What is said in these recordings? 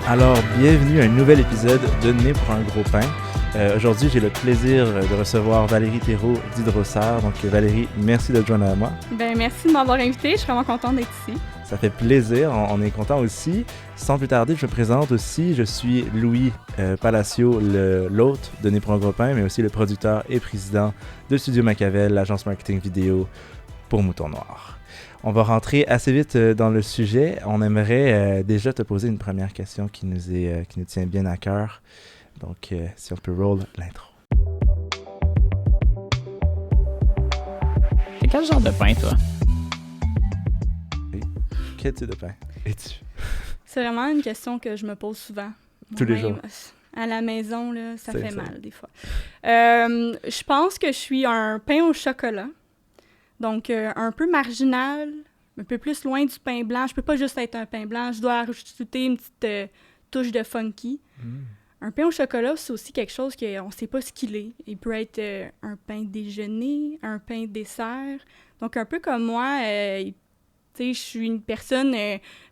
Alors, bienvenue à un nouvel épisode de Né pour un gros pain. Aujourd'hui, j'ai le plaisir de recevoir Valérie Thérault d'Hydrosaire. Donc, Valérie, merci de te joindre à moi. Ben merci de m'avoir invité. Je suis vraiment contente d'être ici. Ça fait plaisir, on est content aussi. Sans plus tarder, je me présente aussi. Je suis Louis Palacio, l'hôte de Né pour un gros pain, mais aussi le producteur et président de Studio Machiavel, l'agence marketing vidéo pour Mouton Noir. On va rentrer assez vite dans le sujet. On aimerait déjà te poser une première question qui nous tient bien à cœur. Donc, si on peut roll l'intro. C'est quel genre de pain, toi? Oui. Quel type de pain es-tu? C'est vraiment une question que je me pose souvent. Tous les jours. À la maison, là, ça fait mal des fois. Je pense que je suis un pain au chocolat. Donc, un peu marginal, un peu plus loin du pain blanc. Je peux pas juste être un pain blanc. Je dois rajouter une petite touche de funky. Un pain au chocolat, c'est aussi quelque chose qu'on ne sait pas ce qu'il est. Il peut être un pain déjeuner, un pain dessert. Donc, un peu comme moi, tu sais, je suis une personne...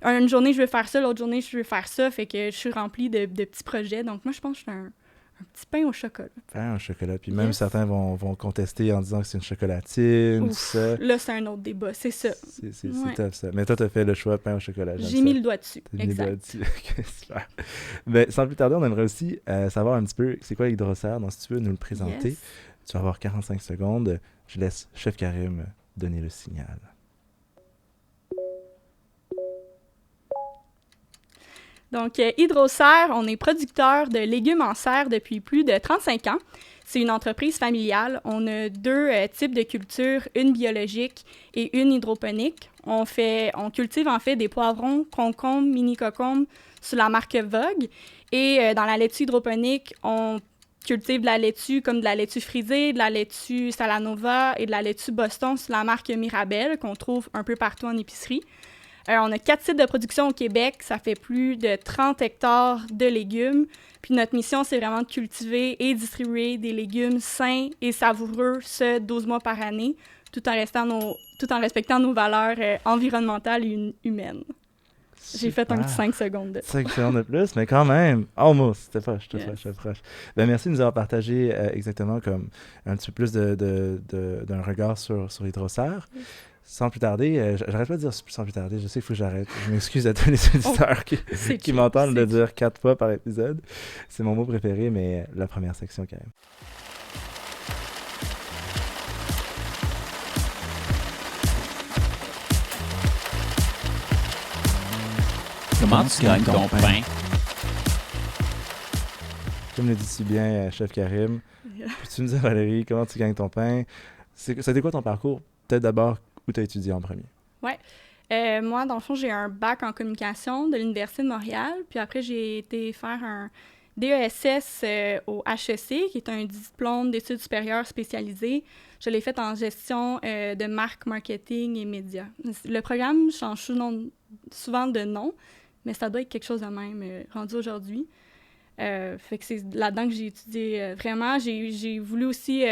une journée, je veux faire ça, l'autre journée, je veux faire ça. Fait que je suis remplie de petits projets. Donc, moi, je pense que je suis un petit pain au chocolat. Pain au chocolat. Puis même certains vont contester en disant que c'est une chocolatine, tout ça. Là, c'est un autre débat, c'est ça. C'est top, ça. Mais toi, t'as fait le choix pain au chocolat. J'ai mis le doigt dessus. Exact. Mis le doigt dessus. OK, super. Ben, sans plus tarder, on aimerait aussi savoir un petit peu c'est quoi Hydrosaire. Donc, si tu veux nous le présenter, tu vas avoir 45 secondes. Je laisse Chef Karim donner le signal. Donc, Hydrosaire, on est producteur de légumes en serre depuis plus de 35 ans. C'est une entreprise familiale. On a deux types de cultures, une biologique et une hydroponique. On cultive en fait des poivrons, concombres, mini-cocombes sous la marque Vogue. Et dans la laitue hydroponique, on cultive de la laitue comme de la laitue frisée, de la laitue Salanova et de la laitue Boston sous la marque Mirabelle qu'on trouve un peu partout en épicerie. On a 4 sites de production au Québec. Ça fait plus de 30 hectares de légumes. Puis notre mission, c'est vraiment de cultiver et distribuer des légumes sains et savoureux, 12 mois par année, tout en respectant nos valeurs environnementales et humaines. Super. J'ai fait un petit 5 secondes de 5 secondes de plus, mais quand même, almost, c'était proche. Ben, merci de nous avoir partagé exactement comme un petit peu plus d'un regard sur Hydrosaire. Sans plus tarder, j'arrête pas de dire sans plus tarder, je sais qu'il faut que j'arrête. Je m'excuse à tous les auditeurs qui m'entendent le dire 4 fois par épisode. C'est mon mot préféré, mais la première section quand même. Comment tu gagnes ton pain? Comme le dit si bien Chef Karim, peux-tu me dire, Valérie, comment tu gagnes ton pain? Ça a été quoi ton parcours? Peut-être d'abord, où tu as étudié en premier? Oui. Moi, dans le fond, j'ai un bac en communication de l'Université de Montréal. Puis après, j'ai été faire un DESS au HEC, qui est un diplôme d'études supérieures spécialisées. Je l'ai fait en gestion de marque, marketing et médias. Le programme change souvent de nom, mais ça doit être quelque chose de même rendu aujourd'hui. Fait que c'est là-dedans que j'ai étudié vraiment. J'ai voulu aussi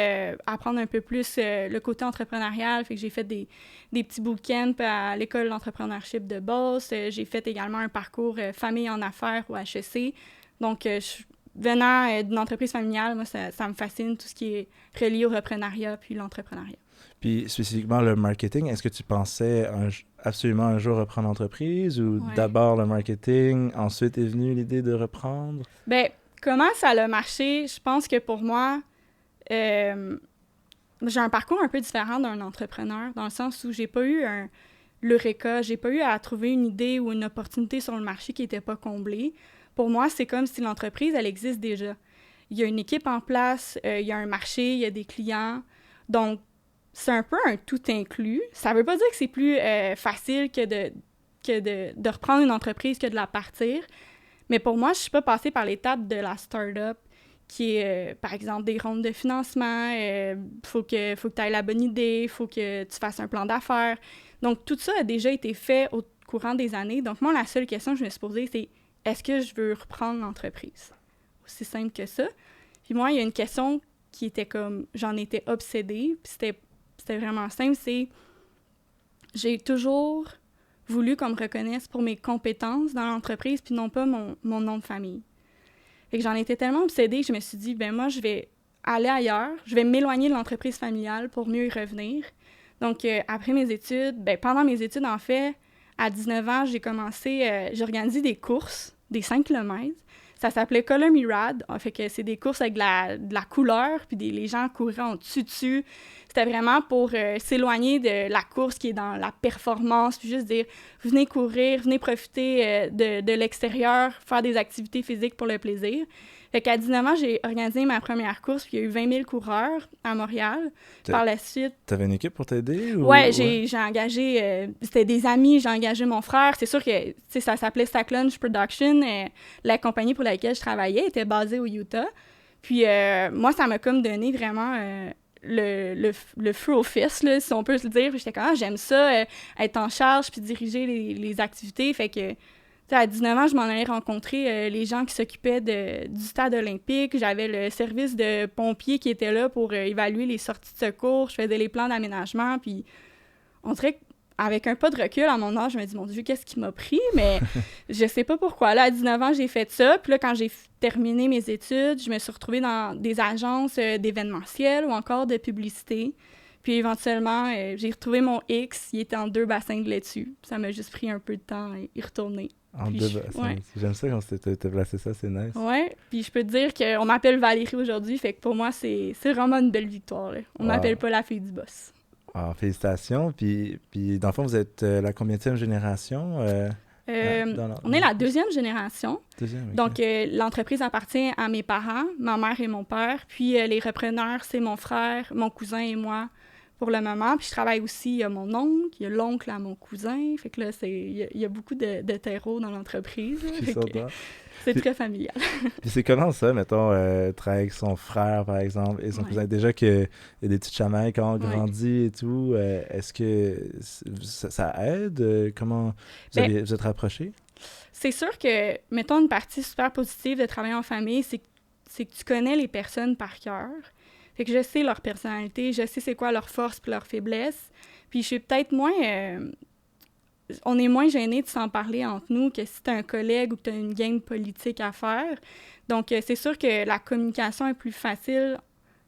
apprendre un peu plus le côté entrepreneurial. Fait que j'ai fait des petits bootcamps à l'école d'entrepreneurship de Beauce. J'ai fait également un parcours famille en affaires au HEC. Donc, venant d'une entreprise familiale, moi, ça me fascine tout ce qui est relié au reprenariat puis l'entrepreneuriat. Puis, spécifiquement, le marketing, est-ce que tu pensais absolument un jour reprendre l'entreprise ou d'abord le marketing, ensuite est venue l'idée de reprendre? Bien, comment ça a marché? Je pense que pour moi, j'ai un parcours un peu différent d'un entrepreneur, dans le sens où j'ai pas eu l'eureka, j'ai pas eu à trouver une idée ou une opportunité sur le marché qui n'était pas comblée. Pour moi, c'est comme si l'entreprise, elle existe déjà. Il y a une équipe en place, il y a un marché, il y a des clients. Donc, c'est un peu un tout inclus. Ça veut pas dire que c'est plus facile que de reprendre une entreprise que de la partir. Mais pour moi, je suis pas passée par l'étape de la start-up qui est, par exemple, des rondes de financement. Faut que tu aies la bonne idée, faut que tu fasses un plan d'affaires. Donc, tout ça a déjà été fait au courant des années. Donc, moi, la seule question que je me suis posée, c'est est-ce que je veux reprendre l'entreprise? Aussi simple que ça. Puis moi, il y a une question qui était comme, j'en étais obsédée, puis c'était vraiment simple, c'est j'ai toujours voulu qu'on me reconnaisse pour mes compétences dans l'entreprise, puis non pas mon nom de famille. Fait que j'en étais tellement obsédée que je me suis dit, ben moi, je vais aller ailleurs, je vais m'éloigner de l'entreprise familiale pour mieux y revenir. Donc, après mes études, pendant mes études, en fait, à 19 ans, j'ai organisé des courses, des 5 km. Ça s'appelait Color Me Rad. Fait que c'est des courses avec de la couleur, puis les gens couraient en dessus. C'était vraiment pour s'éloigner de la course qui est dans la performance, puis juste dire, venez courir, venez profiter de l'extérieur, faire des activités physiques pour le plaisir. Fait qu'à 19 ans, j'ai organisé ma première course, puis il y a eu 20 000 coureurs à Montréal. Par la suite... T'avais une équipe pour t'aider? Ou... Ouais, j'ai engagé... c'était des amis, j'ai engagé mon frère. C'est sûr que ça s'appelait Stack Lunch Production. La compagnie pour laquelle je travaillais était basée au Utah. Puis moi, ça m'a comme donné vraiment... le feu aux fesses, là, si on peut se le dire. J'étais comme, j'aime ça, être en charge puis diriger les activités. Fait que, à 19 ans, je m'en allais rencontrer les gens qui s'occupaient du stade olympique. J'avais le service de pompiers qui était là pour évaluer les sorties de secours. Je faisais les plans d'aménagement. Puis on dirait qu'avec un pas de recul, à mon âge, je me dis, mon Dieu, qu'est-ce qui m'a pris? Mais je sais pas pourquoi. Là, à 19 ans, j'ai fait ça. Puis là, quand j'ai terminé mes études, je me suis retrouvée dans des agences d'événementiel ou encore de publicité. Puis éventuellement, j'ai retrouvé mon X. Il était en 2 bassins de laitue. Ça m'a juste pris un peu de temps à y retourner. En puis 2 bassins. Ouais. J'aime ça quand t'as placé ça, c'est nice. Ouais, puis je peux te dire qu'on m'appelle Valérie aujourd'hui. Fait que pour moi, c'est vraiment une belle victoire. Là. On m'appelle pas la fille du boss. Ah, félicitations. Puis dans le fond, vous êtes la combienième génération? On est la 2e génération. Deuxième, okay. Donc, l'entreprise appartient à mes parents, ma mère et mon père. Puis, les repreneurs, c'est mon frère, mon cousin et moi pour le moment. Puis, je travaille aussi, il y a mon oncle, il y a l'oncle à mon cousin. Fait que là, il y a beaucoup de terreau dans l'entreprise. C'est très familial. Puis c'est comment ça, mettons, travailler avec son frère, par exemple, et son cousin? Déjà qu'il y a des petites chamailles quand on grandit et tout, est-ce que ça aide? Comment vous êtes rapprochés? C'est sûr que, mettons, une partie super positive de travailler en famille, c'est que tu connais les personnes par cœur. Fait que je sais leur personnalité, je sais c'est quoi leurs forces puis leurs faiblesses. Puis je suis peut-être moins... on est moins gênés de s'en parler entre nous que si tu as un collègue ou que tu as une game politique à faire. Donc, c'est sûr que la communication est plus facile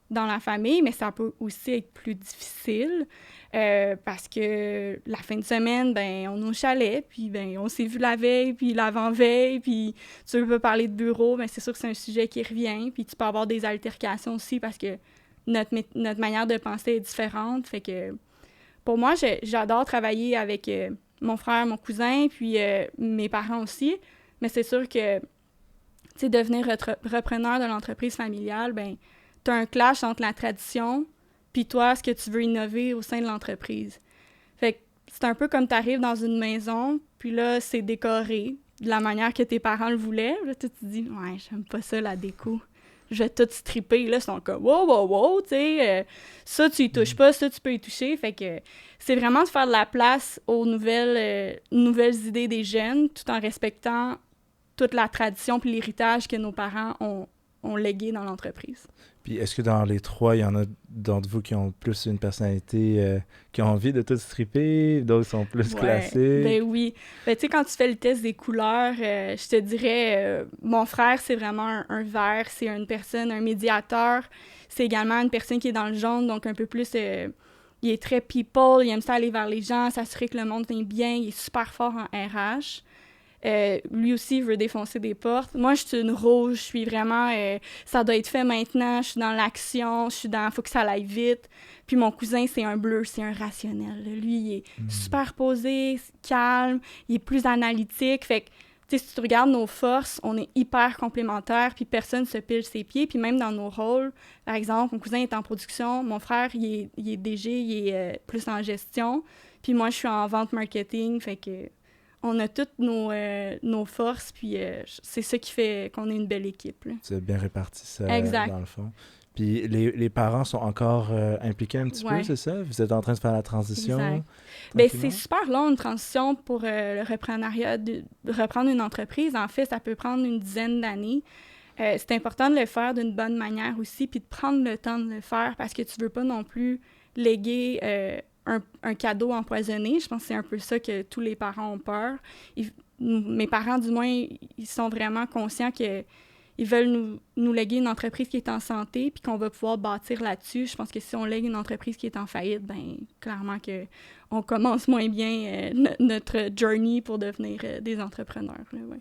dans la famille, mais ça peut aussi être plus difficile parce que la fin de semaine, on est au chalet, puis on s'est vu la veille, puis l'avant-veille, puis tu veux pas parler de bureau, c'est sûr que c'est un sujet qui revient, puis tu peux avoir des altercations aussi parce que notre manière de penser est différente. Fait que pour moi, j'adore travailler avec... mon frère, mon cousin, puis mes parents aussi. Mais c'est sûr que, tu sais, devenir repreneur de l'entreprise familiale, tu as un clash entre la tradition puis toi, ce que tu veux innover au sein de l'entreprise. Fait que c'est un peu comme tu arrives dans une maison, puis là, c'est décoré de la manière que tes parents le voulaient. Là, tu te dis, ouais, j'aime pas ça, la déco. Je vais tout stripper. Là, ils sont comme, wow, tu sais, ça, tu y touches pas, ça, tu peux y toucher. Fait que c'est vraiment de faire de la place aux nouvelles idées des jeunes, tout en respectant toute la tradition puis l'héritage que nos parents ont légué dans l'entreprise. Puis est-ce que dans les 3, il y en a d'entre vous qui ont plus une personnalité, qui ont envie de tout stripper, d'autres sont plus classés? Ben oui. Tu sais, quand tu fais le test des couleurs, je te dirais, mon frère, c'est vraiment un vert, c'est une personne, un médiateur. C'est également une personne qui est dans le jaune, donc un peu plus... il est très people, il aime ça aller vers les gens, s'assurer que le monde vient bien, il est super fort en RH. Lui aussi, il veut défoncer des portes. Moi, je suis une rouge, je suis vraiment... ça doit être fait maintenant, je suis dans l'action, je suis dans... faut que ça aille vite. Puis mon cousin, c'est un bleu, c'est un rationnel. Lui, il est super posé, calme, il est plus analytique. Fait que, tu sais, si tu regardes nos forces, on est hyper complémentaires, puis personne se pile ses pieds. Puis même dans nos rôles, par exemple, mon cousin est en production, mon frère, il est DG, il est plus en gestion. Puis moi, je suis en vente marketing, fait que... on a toutes nos forces, puis c'est ça qui fait qu'on est une belle équipe. Là. C'est bien réparti, ça, exact. Dans le fond. Puis les parents sont encore impliqués un petit peu, c'est ça? Vous êtes en train de faire la transition? Exact. Bien, c'est super long, une transition pour le reprenariat, de reprendre une entreprise. En fait, ça peut prendre une dizaine d'années. C'est important de le faire d'une bonne manière aussi, puis de prendre le temps de le faire, parce que tu veux pas non plus léguer un cadeau empoisonné. Je pense que c'est un peu ça que tous les parents ont peur. Mes parents, du moins, ils sont vraiment conscients que ils veulent nous léguer une entreprise qui est en santé puis qu'on va pouvoir bâtir là-dessus. Je pense que si on lègue une entreprise qui est en faillite, ben clairement qu'on commence moins bien notre journey pour devenir des entrepreneurs. Là, ouais.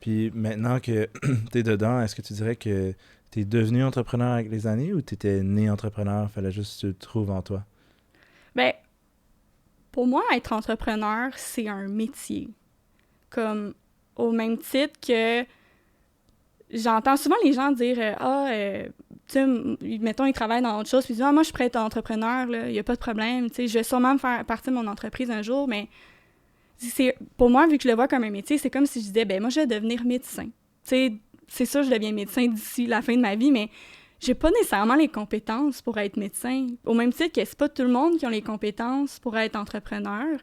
Puis maintenant que tu es dedans, est-ce que tu dirais que tu es devenu entrepreneur avec les années ou tu étais né entrepreneur, fallait juste que tu le trouves en toi? Ben, pour moi, être entrepreneur, c'est un métier. Comme au même titre que j'entends souvent les gens dire tu sais, mettons, ils travaillent dans autre chose, puis ils disent moi, je suis prêt à être entrepreneur, il n'y a pas de problème, tu sais, je vais sûrement me faire partie de mon entreprise un jour, mais pour moi, vu que je le vois comme un métier, c'est comme si je disais moi, je vais devenir médecin. Tu sais, c'est sûr, je deviens médecin d'ici la fin de ma vie, mais j'ai pas nécessairement les compétences pour être médecin. Au même titre que c'est pas tout le monde qui a les compétences pour être entrepreneur.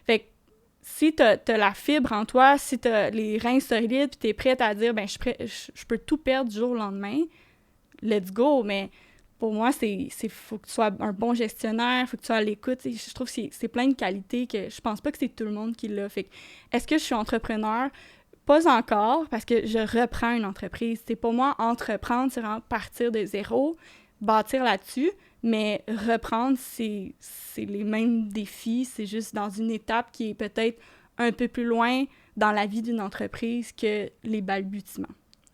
Fait que si t'as la fibre en toi, si t'as les reins solides, puis t'es prête à dire, je peux tout perdre du jour au lendemain, let's go. Mais pour moi, faut que tu sois un bon gestionnaire, faut que tu sois à l'écoute. Je trouve que c'est plein de qualités que je pense pas que c'est tout le monde qui l'a. Fait que, est-ce que je suis entrepreneur? Pas encore, parce que je reprends une entreprise. Pour moi, entreprendre, c'est vraiment partir de zéro, bâtir là-dessus. Mais reprendre, c'est les mêmes défis. C'est juste dans une étape qui est peut-être un peu plus loin dans la vie d'une entreprise que les balbutiements.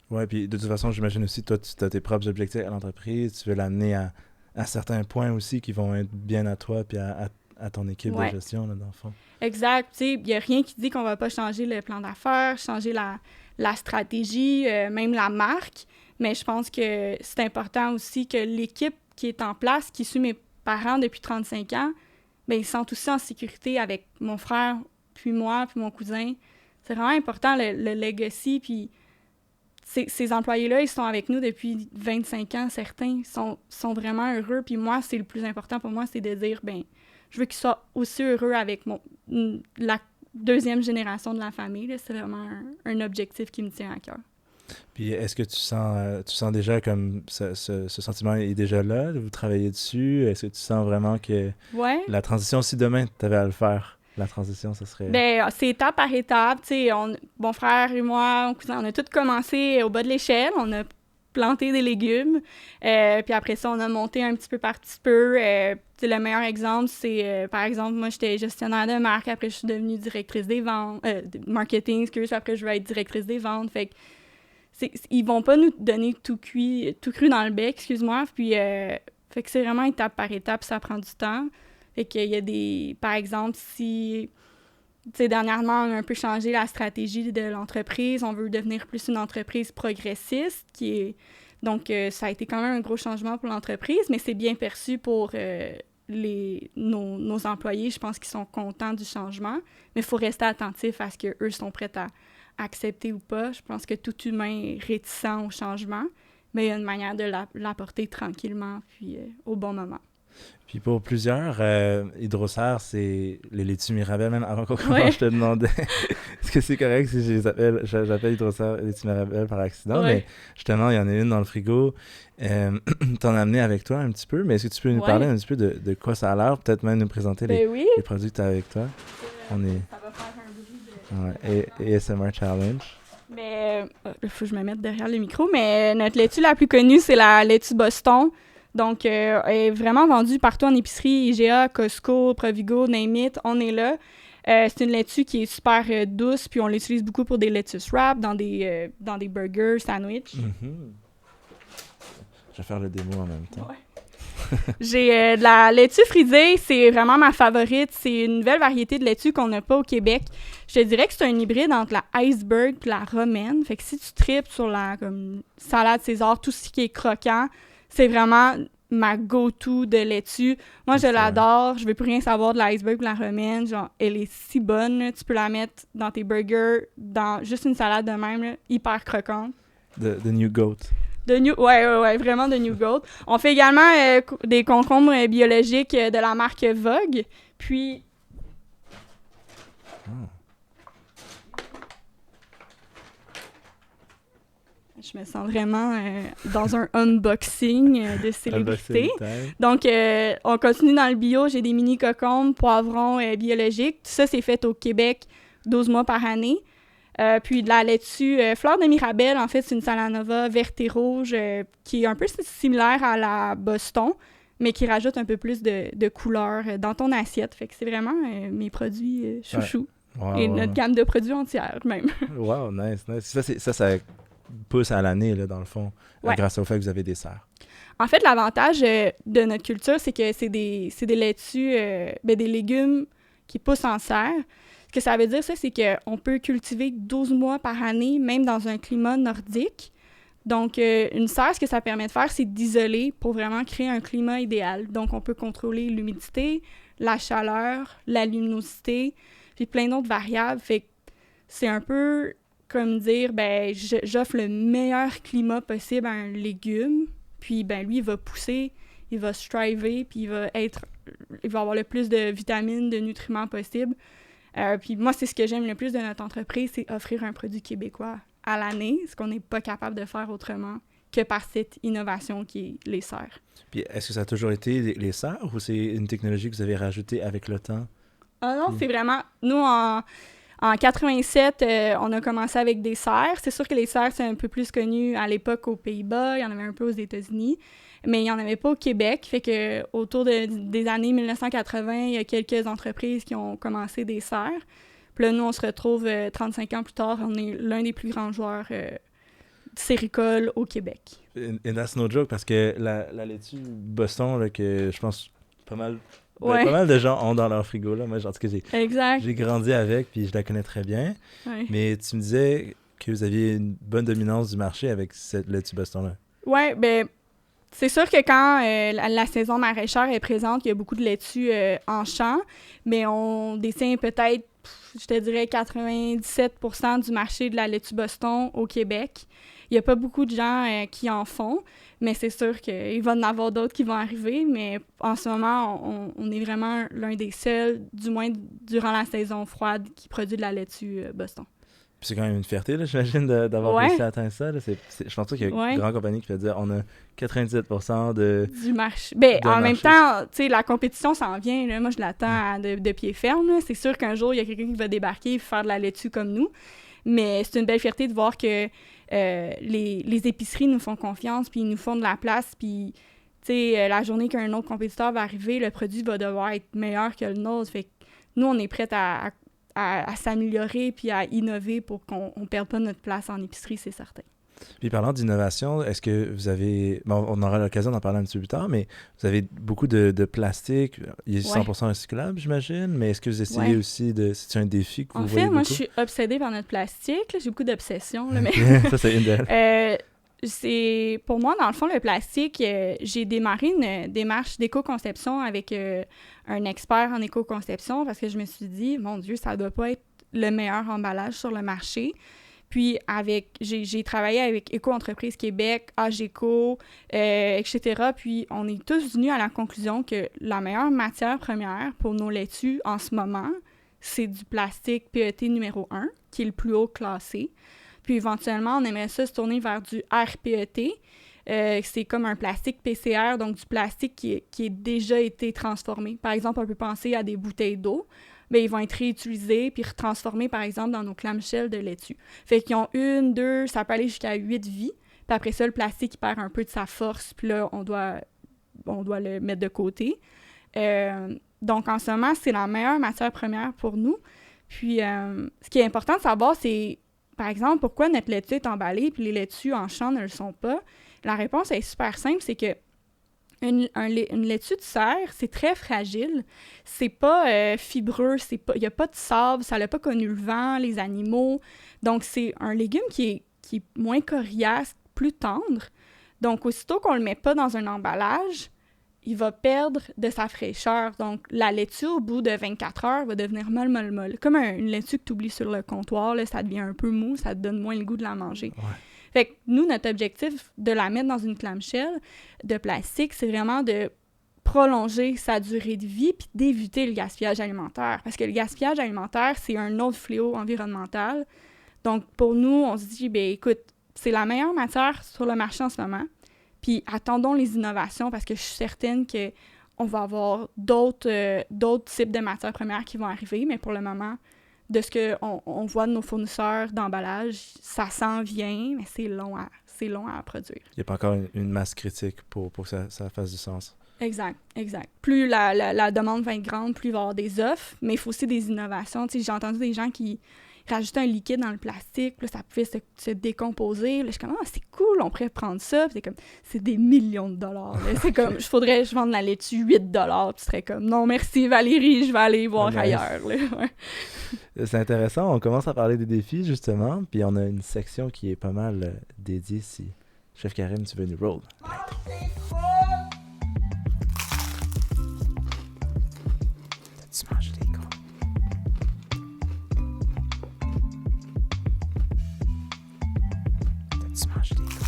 Oui, puis de toute façon, j'imagine aussi, toi, tu as tes propres objectifs à l'entreprise. Tu veux l'amener à certains points aussi qui vont être bien à toi puis à ton équipe de gestion, là, dans le fond. Exact. Tu sais, il n'y a rien qui dit qu'on ne va pas changer le plan d'affaires, changer la stratégie, même la marque. Mais je pense que c'est important aussi que l'équipe qui est en place, qui suit mes parents depuis 35 ans, bien, ils sont aussi en sécurité avec mon frère, puis moi, puis mon cousin. C'est vraiment important, le legacy, puis ces employés-là, ils sont avec nous depuis 25 ans, certains sont vraiment heureux, puis moi, c'est le plus important pour moi, c'est de dire, je veux qu'ils soient aussi heureux avec la deuxième génération de la famille, là. C'est vraiment un objectif qui me tient à cœur. Puis est-ce que tu sens déjà comme ce sentiment est déjà là? Vous travaillez dessus? Est-ce que tu sens vraiment que la transition, si demain tu avais à le faire, la transition, ça serait... c'est étape par étape. Mon frère et moi, mon cousin, on a tous commencé au bas de l'échelle. On a planté des légumes. Puis après ça, on a monté un petit peu par petit peu. Le meilleur exemple, c'est, par exemple, moi, j'étais gestionnaire de marque. Après, je suis devenue directrice des ventes. Marketing, après, je vais être directrice des ventes. Fait que ils vont pas nous donner tout cru dans le bec, excuse-moi. Puis, fait que c'est vraiment étape par étape, ça prend du temps. Fait qu'il y a des... Par exemple, si... Tu sais, dernièrement, on a un peu changé la stratégie de l'entreprise. On veut devenir plus une entreprise progressiste, donc, ça a été quand même un gros changement pour l'entreprise, mais c'est bien perçu pour nos employés. Je pense qu'ils sont contents du changement, mais il faut rester attentif à ce qu'eux sont prêts à accepter ou pas. Je pense que tout humain est réticent au changement, mais il y a une manière de l'apporter tranquillement, puis au bon moment. Puis pour plusieurs, Hydrocer, c'est les laitues Mirabelle. Même avant qu'on commence, je te demandais est-ce que c'est correct si j'appelle Hydrocer laitues Mirabelle par accident, mais justement, il y en a une dans le frigo. T'en as amené avec toi un petit peu, mais est-ce que tu peux nous parler un petit peu de quoi ça a l'air? Peut-être même nous présenter les produits que tu as avec toi. Ça va faire un bruit de... ASMR Challenge. Mais il faut que je me mette derrière le micro, mais notre laitue la plus connue, c'est la laitue Boston. Donc, elle est vraiment vendue partout en épicerie, IGA, Costco, Provigo, name it, on est là. C'est une laitue qui est super douce, puis on l'utilise beaucoup pour des lettuce wraps, dans des burgers, sandwichs. Mm-hmm. Je vais faire le démo en même temps. Ouais. J'ai de la laitue frisée, c'est vraiment ma favorite. C'est une nouvelle variété de laitue qu'on n'a pas au Québec. Je te dirais que c'est un hybride entre la iceberg et la romaine. Fait que si tu tripes sur la salade César, tout ce qui est croquant, c'est vraiment ma go-to de laitue. Moi, je l'adore. Je veux plus rien savoir de l'iceberg ou de la romaine. Genre, elle est si bonne. Là. Tu peux la mettre dans tes burgers, dans juste une salade de même, là, hyper croquante. The New Goat. Ouais, vraiment de New Goat. On fait également des concombres biologiques de la marque Vogue. Puis... Je me sens vraiment dans un unboxing de célébrité. Donc, on continue dans le bio. J'ai des mini cocombes, poivrons biologiques. Tout ça, c'est fait au Québec 12 mois par année. Puis de la laitue, fleur de Mirabelle, en fait, c'est une Salanova verte et rouge qui est un peu similaire à la Boston, mais qui rajoute un peu plus de couleur dans ton assiette. Fait que c'est vraiment mes produits chouchous. Wow, et notre gamme de produits entière, même. Wow, nice. Ça pousse à l'année, là, dans le fond, grâce au fait que vous avez des serres. En fait, l'avantage de notre culture, c'est que c'est des laitues, des légumes qui poussent en serre. Ce que ça veut dire, ça, c'est qu'on peut cultiver 12 mois par année, même dans un climat nordique. Donc, une serre, ce que ça permet de faire, c'est d'isoler pour vraiment créer un climat idéal. Donc, on peut contrôler l'humidité, la chaleur, la luminosité, puis plein d'autres variables. Fait que c'est un peu comme dire, ben, j'offre le meilleur climat possible à un légume, puis ben lui, il va pousser, il va striver, puis il va avoir le plus de vitamines, de nutriments possible. Puis moi, c'est ce que j'aime le plus de notre entreprise, c'est offrir un produit québécois à l'année, ce qu'on n'est pas capable de faire autrement que par cette innovation qui est les serres. Puis est-ce que ça a toujours été les serres ou c'est une technologie que vous avez rajoutée avec le temps? Ah non, c'est vraiment... Nous, en 87, on a commencé avec des serres. C'est sûr que les serres, c'est un peu plus connu à l'époque aux Pays-Bas, il y en avait un peu aux États-Unis, mais il n'y en avait pas au Québec. Fait que autour des années 1980, il y a quelques entreprises qui ont commencé des serres. Puis là, nous, on se retrouve 35 ans plus tard, on est l'un des plus grands joueurs séricoles au Québec. And that's no joke, parce que la laitue Boston, là, que je pense pas mal de gens ont dans leur frigo, là. Moi, en tout cas, j'ai grandi avec, puis je la connais très bien. Ouais. Mais tu me disais que vous aviez une bonne dominance du marché avec cette laitue Boston-là. Oui, bien, c'est sûr que quand la saison maraîchère est présente, il y a beaucoup de laitue en champ, mais on détient peut-être, je te dirais, 97% du marché de la laitue Boston au Québec. Il n'y a pas beaucoup de gens qui en font, mais c'est sûr qu'il va y en avoir d'autres qui vont arriver. Mais en ce moment, on est vraiment l'un des seuls, du moins durant la saison froide, qui produit de la laitue Boston. Puis c'est quand même une fierté, là, j'imagine, d'avoir réussi à atteindre ça. Là. Je pense qu'il y a une grande compagnie qui peut dire on a 97% du marché. Ben, en même temps, tu sais, la compétition s'en vient. Là. Moi, je l'attends de pied ferme. Là. C'est sûr qu'un jour, il y a quelqu'un qui va débarquer et faire de la laitue comme nous. Mais c'est une belle fierté de voir que les épiceries nous font confiance, puis ils nous font de la place, puis la journée qu'un autre compétiteur va arriver, le produit va devoir être meilleur que le nôtre. Fait que nous, on est prêts à s'améliorer puis à innover pour qu'on ne perde pas notre place en épicerie, c'est certain. Puis parlant d'innovation, est-ce que vous avez... Bon, on aura l'occasion d'en parler un petit peu plus tard, mais vous avez beaucoup de plastique. Il est 100% recyclable, j'imagine, mais est-ce que vous essayez aussi de... C'est un défi que vous voyez beaucoup? En fait, moi, je suis obsédée par notre plastique. Là. J'ai beaucoup d'obsessions. Là, mais ça, c'est une d'elles. Pour moi, dans le fond, le plastique, j'ai démarré une démarche d'éco-conception avec un expert en éco-conception parce que je me suis dit, mon Dieu, ça ne doit pas être le meilleur emballage sur le marché. Puis, j'ai travaillé avec Éco-entreprise Québec, AGECO, etc. Puis, on est tous venus à la conclusion que la meilleure matière première pour nos laitues en ce moment, c'est du plastique PET numéro 1, qui est le plus haut classé. Puis, éventuellement, on aimerait ça se tourner vers du RPET. C'est comme un plastique PCR, donc du plastique qui a déjà été transformé. Par exemple, on peut penser à des bouteilles d'eau. Bien, ils vont être réutilisés puis retransformés, par exemple, dans nos clamshells de laitue. Fait qu'ils ont 1, 2, ça peut aller jusqu'à 8 vies. Puis après ça, le plastique, il perd un peu de sa force. Puis là, on doit le mettre de côté. Donc, en ce moment, c'est la meilleure matière première pour nous. Puis, ce qui est important de savoir, c'est, par exemple, pourquoi notre laitue est emballée puis les laitues en champ ne le sont pas. La réponse est super simple, c'est que une laitue de serre, c'est très fragile. C'est pas fibreux, il n'y a pas de sable, ça n'a pas connu le vent, les animaux. Donc, c'est un légume qui est moins coriace, plus tendre. Donc, aussitôt qu'on ne le met pas dans un emballage, il va perdre de sa fraîcheur. Donc, la laitue, au bout de 24 heures, va devenir molle. Comme une laitue que tu oublies sur le comptoir, là, ça devient un peu mou, ça te donne moins le goût de la manger. Ouais. Fait que nous, notre objectif de la mettre dans une clamshell de plastique, c'est vraiment de prolonger sa durée de vie puis d'éviter le gaspillage alimentaire. Parce que le gaspillage alimentaire, c'est un autre fléau environnemental. Donc, pour nous, on se dit, bien, écoute, c'est la meilleure matière sur le marché en ce moment. Puis attendons les innovations parce que je suis certaine qu'on va avoir d'autres types de matières premières qui vont arriver, mais pour le moment, de ce qu'on voit de nos fournisseurs d'emballage, ça s'en vient, mais c'est long à produire. Il n'y a pas encore une masse critique pour que ça fasse du sens. Exact. Plus la demande va être grande, plus il va y avoir des offres, mais il faut aussi des innovations. Tu sais, j'ai entendu des gens qui rajoutaient un liquide dans le plastique, puis là, ça pouvait se décomposer. Là, je suis comme, ah, c'est cool, on pourrait prendre ça. Puis c'est des millions de dollars. Là. C'est comme, faudrait que je vende la laitue 8 dollars. Puis ce serait comme, non, merci Valérie, je vais aller voir ailleurs. Là. Ouais. C'est intéressant, on commence à parler des défis, justement, puis on a une section qui est pas mal dédiée si Chef Karim, tu veux nous roll l'intro. Tu manges des croûtes. Tu manges des croûtes.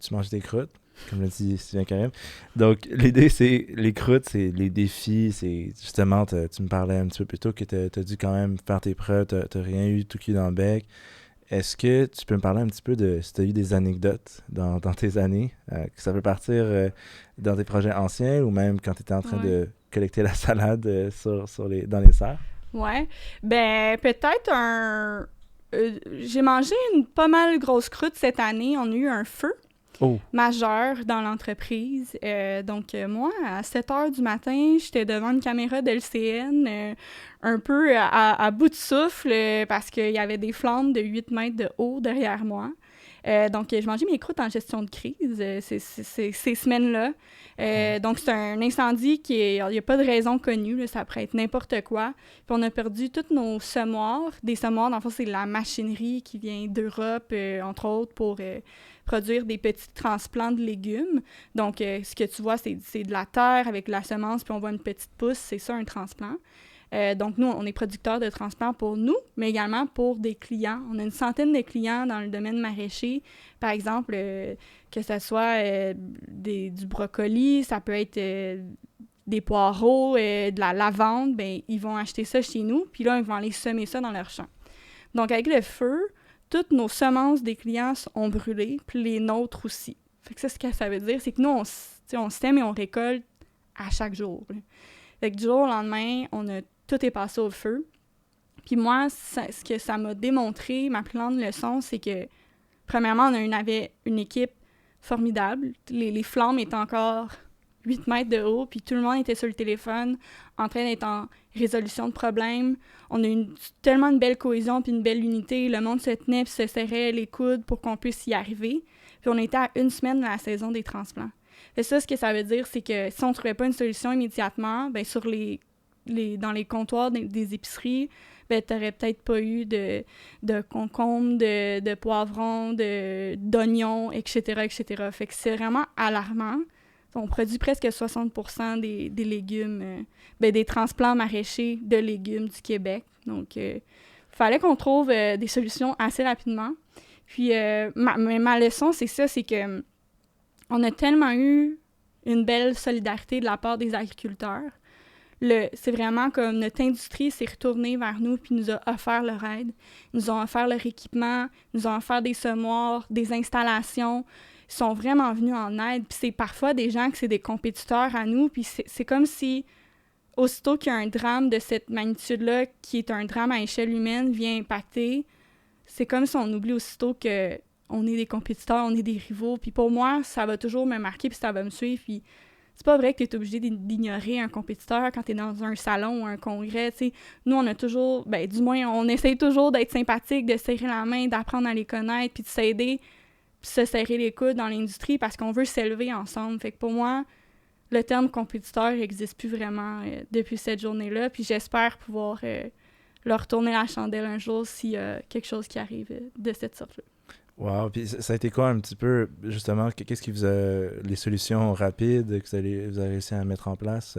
Tu manges des croûtes, comme l'a dit Sylvain Karim. Donc, l'idée, c'est les croûtes, c'est les défis, c'est justement, tu me parlais un petit peu plus tôt que tu as dû quand même faire tes preuves, tu n'as rien eu tout cuit dans le bec. Est-ce que tu peux me parler un petit peu de si tu as eu des anecdotes dans tes années, que ça peut partir dans tes projets anciens ou même quand tu étais en train de collecter la salade dans les serres? Ouais. Ben, peut-être j'ai mangé une pas mal grosse croûte cette année. On a eu un feu majeur dans l'entreprise. Donc, moi, à 7 h du matin, j'étais devant une caméra de LCN, un peu à bout de souffle, parce qu'il y avait des flammes de 8 mètres de haut derrière moi. Donc, je mangeais mes croûtes en gestion de crise ces semaines-là. Donc, c'est un incendie il n'y a pas de raison connue, là, ça pourrait être n'importe quoi. Puis on a perdu toutes nos semoirs. Des semoirs, dans le fond, c'est la machinerie qui vient d'Europe, entre autres, pour produire des petits transplants de légumes. Donc, ce que tu vois, c'est de la terre avec la semence, puis on voit une petite pousse, c'est ça, un transplant. Donc, nous, on est producteurs de transplants pour nous, mais également pour des clients. On a une centaine de clients dans le domaine maraîcher. Par exemple, que ce soit du brocoli, ça peut être des poireaux, de la lavande, bien, ils vont acheter ça chez nous, puis là, ils vont aller semer ça dans leur champ. Donc, avec le feu, toutes nos semences des clients ont brûlé, puis les nôtres aussi. Fait que ça, ce que ça veut dire, c'est que nous, on sème et on récolte à chaque jour. Là. Fait que du jour au lendemain, tout est passé au feu. Puis moi, ce que ça m'a démontré, ma plus grande leçon, c'est que, premièrement, on avait une équipe formidable. Les flammes étaient encore 8 mètres de haut, puis tout le monde était sur le téléphone, en train d'être en résolution de problèmes. On a eu tellement une belle cohésion puis une belle unité. Le monde se tenait puis se serrait les coudes pour qu'on puisse y arriver. Puis on était à 1 semaine de la saison des transplants. Et ça, ce que ça veut dire, c'est que si on ne trouvait pas une solution immédiatement, bien, dans les comptoirs des épiceries, ben, tu n'aurais peut-être pas eu de concombres, de poivrons, d'oignons, etc., etc. Fait que c'est vraiment alarmant. On produit presque 60% des légumes, des transplants maraîchers de légumes du Québec. Donc, il fallait qu'on trouve des solutions assez rapidement. Puis, ma leçon, c'est ça, c'est que on a tellement eu une belle solidarité de la part des agriculteurs. C'est vraiment comme notre industrie s'est retournée vers nous puis nous a offert leur aide. Ils nous ont offert leur équipement, nous ont offert des semoirs, des installations. Ils sont vraiment venus en aide. Puis c'est parfois des gens que c'est des compétiteurs à nous. Puis c'est comme si, aussitôt qu'il y a un drame de cette magnitude-là, qui est un drame à échelle humaine, vient impacter, c'est comme si on oublie aussitôt qu'on est des compétiteurs, on est des rivaux. Puis pour moi, ça va toujours me marquer puis ça va me suivre. Puis c'est pas vrai que tu es obligé d'ignorer un compétiteur quand tu es dans un salon ou un congrès. T'sais. Nous, on a toujours, du moins, on essaye toujours d'être sympathique, de serrer la main, d'apprendre à les connaître, puis de s'aider, puis se serrer les coudes dans l'industrie parce qu'on veut s'élever ensemble. Fait que pour moi, le terme compétiteur n'existe plus vraiment depuis cette journée-là. Puis j'espère pouvoir leur tourner la chandelle un jour s'il y a quelque chose qui arrive de cette sorte-là. Wow, puis ça a été quoi un petit peu, justement, qu'est-ce qui vous a, les solutions rapides que vous avez réussi à mettre en place?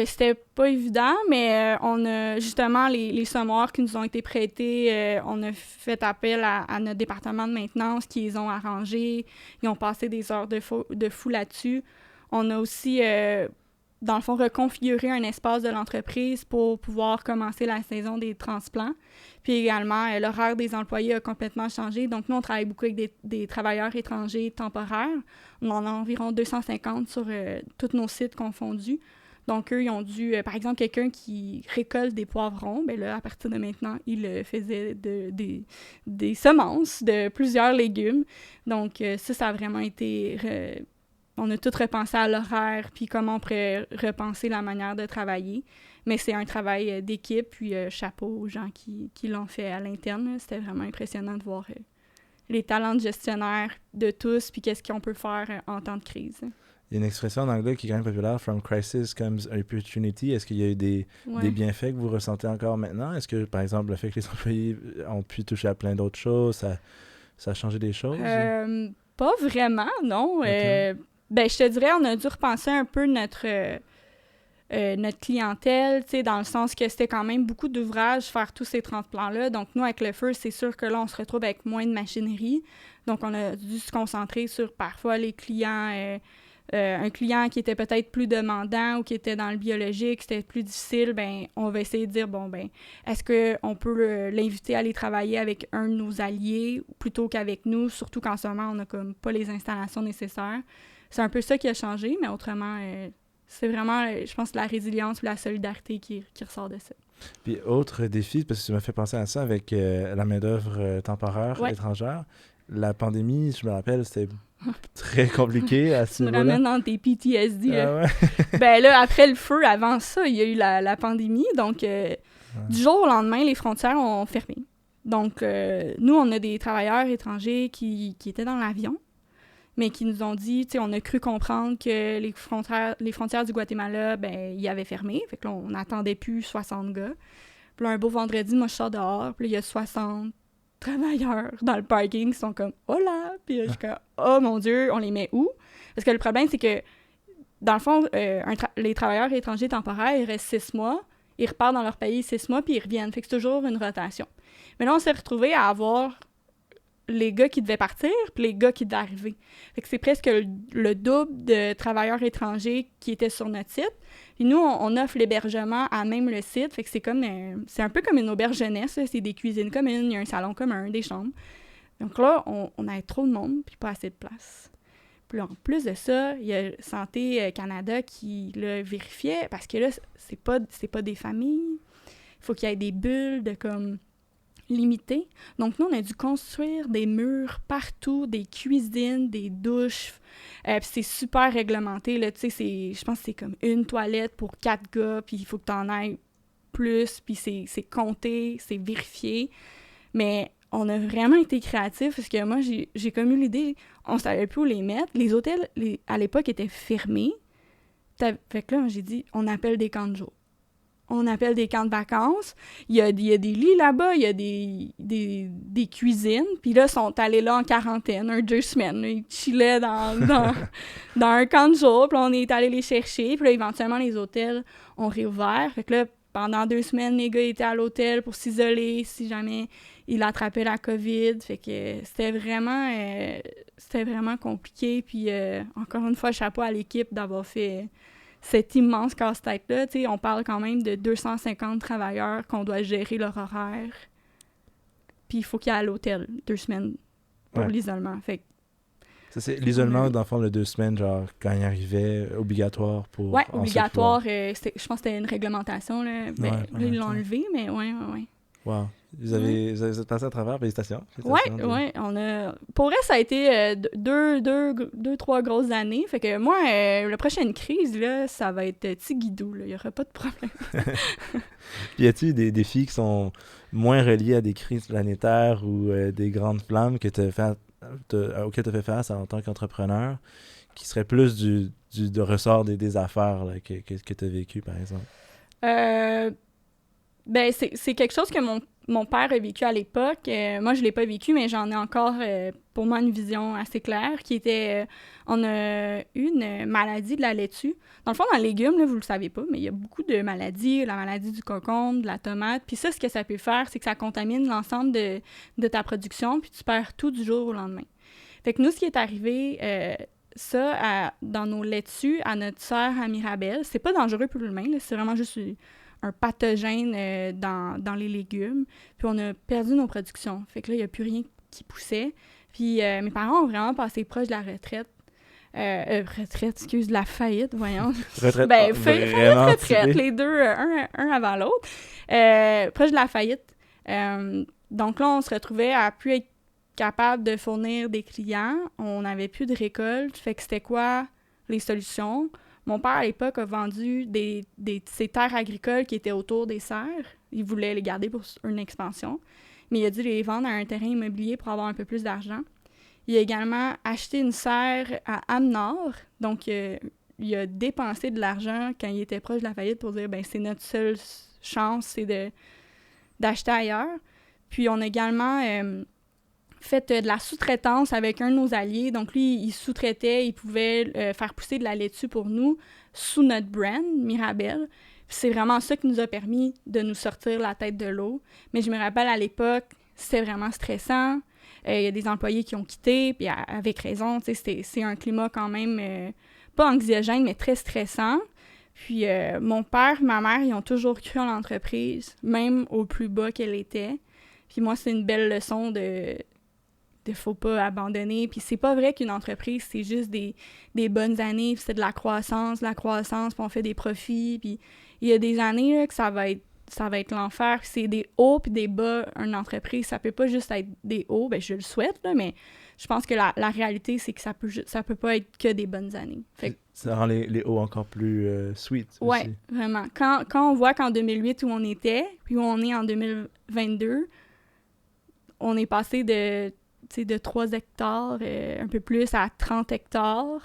C'était pas évident, mais on a justement les semoirs qui nous ont été prêtés, on a fait appel à notre département de maintenance qui les ont arrangés, ils ont passé des heures de fou là-dessus. On a aussi dans le fond, reconfigurer un espace de l'entreprise pour pouvoir commencer la saison des transplants. Puis également, l'horaire des employés a complètement changé. Donc, nous, on travaille beaucoup avec des travailleurs étrangers temporaires. On en a environ 250 sur tous nos sites confondus. Donc, eux, ils ont dû, par exemple, quelqu'un qui récolte des poivrons, bien là, à partir de maintenant, il faisait des semences de plusieurs légumes. Donc, ça a vraiment été... on a tout repensé à l'horaire, puis comment on pourrait repenser la manière de travailler. Mais c'est un travail d'équipe, puis chapeau aux gens qui l'ont fait à l'interne. C'était vraiment impressionnant de voir les talents de gestionnaire de tous, puis qu'est-ce qu'on peut faire en temps de crise. Il y a une expression en anglais qui est quand même populaire, « From crisis comes opportunity ». Est-ce qu'il y a eu des bienfaits que vous ressentez encore maintenant? Est-ce que, par exemple, le fait que les employés ont pu toucher à plein d'autres choses, ça a changé des choses? Pas vraiment, non. Okay. Je te dirais, on a dû repenser un peu notre clientèle, tu sais, dans le sens que c'était quand même beaucoup d'ouvrages faire tous ces transplants-là. Donc, nous, avec le feu, c'est sûr que là, on se retrouve avec moins de machinerie. Donc, on a dû se concentrer sur, parfois, les clients... un client qui était peut-être plus demandant ou qui était dans le biologique, c'était plus difficile, ben on va essayer de dire, est-ce qu'on peut l'inviter à aller travailler avec un de nos alliés plutôt qu'avec nous, surtout qu'en ce moment, on n'a comme pas les installations nécessaires. C'est un peu ça qui a changé, mais autrement, c'est vraiment, je pense, la résilience ou la solidarité qui ressort de ça. Puis, autre défi, parce que tu m'as fait penser à ça avec la main-d'œuvre temporaire étrangère, la pandémie, je me rappelle, c'était très compliqué à ce niveau-là. Tu me ramènes dans tes PTSD. Ah ouais? Ben là, après le feu, avant ça, il y a eu la pandémie. Donc, du jour au lendemain, les frontières ont fermé. Donc, nous, on a des travailleurs étrangers qui étaient dans l'avion, mais qui nous ont dit, tu sais, on a cru comprendre que les frontières du Guatemala, ben, ils avaient fermé. Fait que là, on n'attendait plus 60 gars. Puis là, un beau vendredi, moi, je sors dehors, puis là, il y a 60 travailleurs dans le parking qui sont comme « Hola! » Puis je suis comme « Oh mon Dieu, on les met où? » Parce que le problème, c'est que, dans le fond, les travailleurs étrangers temporaires, ils restent 6 mois, ils repartent dans leur pays 6 mois, puis ils reviennent. Fait que c'est toujours une rotation. Mais là, on s'est retrouvés à avoir les gars qui devaient partir, puis les gars qui devaient arriver. Fait que c'est presque le double de travailleurs étrangers qui étaient sur notre site. Puis nous, on offre l'hébergement à même le site. Fait que c'est un peu comme une auberge jeunesse. Là. C'est des cuisines communes, il y a un salon commun, des chambres. Donc là, on a trop de monde, puis pas assez de place. Puis là, en plus de ça, il y a Santé Canada qui le vérifiait, parce que là, c'est pas des familles. Il faut qu'il y ait des bulles de comme... limité. Donc, nous, on a dû construire des murs partout, des cuisines, des douches. Puis c'est super réglementé, là. Tu sais, je pense que c'est comme une toilette pour 4 gars, puis il faut que tu en ailles plus, puis c'est compté, c'est vérifié. Mais on a vraiment été créatifs, parce que moi, j'ai comme eu l'idée, on savait plus où les mettre. Les hôtels, à l'époque, étaient fermés. Fait que là, j'ai dit, on appelle des camps de jour. On appelle des camps de vacances. Il y a des lits là-bas, il y a des cuisines. Puis là, ils sont allés là en quarantaine, 2 semaines. Là, ils chillaient dans un camp de jour. Puis là, on est allé les chercher. Puis là, éventuellement, les hôtels ont réouvert. Fait que là, pendant 2 semaines, les gars étaient à l'hôtel pour s'isoler si jamais ils attrapaient la COVID. Fait que c'était vraiment compliqué. Puis encore une fois, chapeau à l'équipe d'avoir fait... cet immense casse-tête-là, tu sais, on parle quand même de 250 travailleurs qu'on doit gérer leur horaire. Puis il faut qu'ils aient à l'hôtel 2 semaines pour l'isolement. Fait que, ça, c'est l'isolement, dans le fond, le 2 semaines, genre, quand il arrivait, obligatoire pour... Oui, obligatoire. Je pense que c'était une réglementation, là. Ben, là, ils l'ont enlevé, mais oui. Wow. Vous êtes passé à travers, félicitations. Oui. Pour vrai, ça a été 3 grosses années. Fait que moi, la prochaine crise, là, ça va être petit guidou, là. Il n'y aura pas de problème. Puis y a-t-il des défis qui sont moins reliés à des crises planétaires ou des grandes flammes que auxquelles tu as fait face en tant qu'entrepreneur, qui seraient plus du ressort des affaires là, que tu as vécu, par exemple? Ben, c'est quelque chose que mon père a vécu à l'époque. Moi, je ne l'ai pas vécu, mais j'en ai encore, pour moi, une vision assez claire, qui était... on a eu une maladie de la laitue. Dans le fond, dans les légumes, là, vous ne le savez pas, mais il y a beaucoup de maladies. La maladie du concombre, de la tomate. Puis ça, ce que ça peut faire, c'est que ça contamine l'ensemble de ta production, puis tu perds tout du jour au lendemain. Fait que nous, ce qui est arrivé... dans nos laitues à notre sœur à Mirabel. C'est pas dangereux pour l'humain, là, c'est vraiment juste un pathogène dans les légumes. Puis on a perdu nos productions. Fait que là, il n'y a plus rien qui poussait. Puis mes parents ont vraiment passé proche de la retraite. De la faillite, voyons. Retraite, faillite, retraite, les deux, un avant l'autre. Proche de la faillite. Donc là, on se retrouvait à plus être capable de fournir des clients. On n'avait plus de récolte. Fait que c'était quoi les solutions? Mon père, à l'époque, a vendu ses terres agricoles qui étaient autour des serres. Il voulait les garder pour une expansion. Mais il a dû les vendre à un terrain immobilier pour avoir un peu plus d'argent. Il a également acheté une serre à Amnord. Donc, il a dépensé de l'argent quand il était proche de la faillite pour dire « c'est notre seule chance, c'est d'acheter ailleurs ». Puis, on a également fait de la sous-traitance avec un de nos alliés. Donc, lui, il sous-traitait, il pouvait faire pousser de la laitue pour nous sous notre brand, Mirabel. Puis c'est vraiment ça qui nous a permis de nous sortir la tête de l'eau. Mais je me rappelle, à l'époque, c'était vraiment stressant. Il y a des employés qui ont quitté, puis avec raison. C'est un climat quand même pas anxiogène, mais très stressant. Puis mon père, ma mère, ils ont toujours cru en l'entreprise, même au plus bas qu'elle était. Puis moi, c'est une belle leçon de faut pas abandonner. Puis c'est pas vrai qu'une entreprise, c'est juste des bonnes années, puis c'est de la croissance, puis on fait des profits. Puis il y a des années là, que ça va être l'enfer. Puis c'est des hauts puis des bas, une entreprise. Ça peut pas juste être des hauts, je le souhaite, là, mais je pense que la réalité, c'est que ça peut pas être que des bonnes années. Fait que, ça rend les hauts encore plus sweet. Ouais, aussi. vraiment. Quand on voit qu'en 2008, où on était, puis où on est en 2022, on est passé de 3 hectares, un peu plus, à 30 hectares.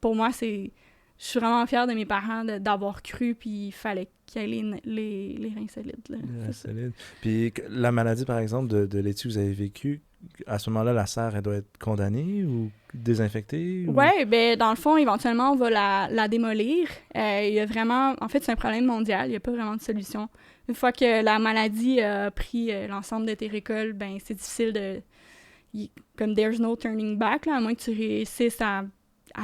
Pour moi, je suis vraiment fière de mes parents d'avoir cru, puis il fallait qu'il y ait les reins solides. Là. Les reins solides. Puis la maladie, par exemple, de laitue que vous avez vécue, à ce moment-là, la serre, elle doit être condamnée ou désinfectée? Oui, dans le fond, éventuellement, on va la démolir. Il y a vraiment... En fait, c'est un problème mondial. Il n'y a pas vraiment de solution. Une fois que la maladie a pris l'ensemble de tes récoltes, c'est difficile comme there's no turning back, là, à moins que tu réussisses à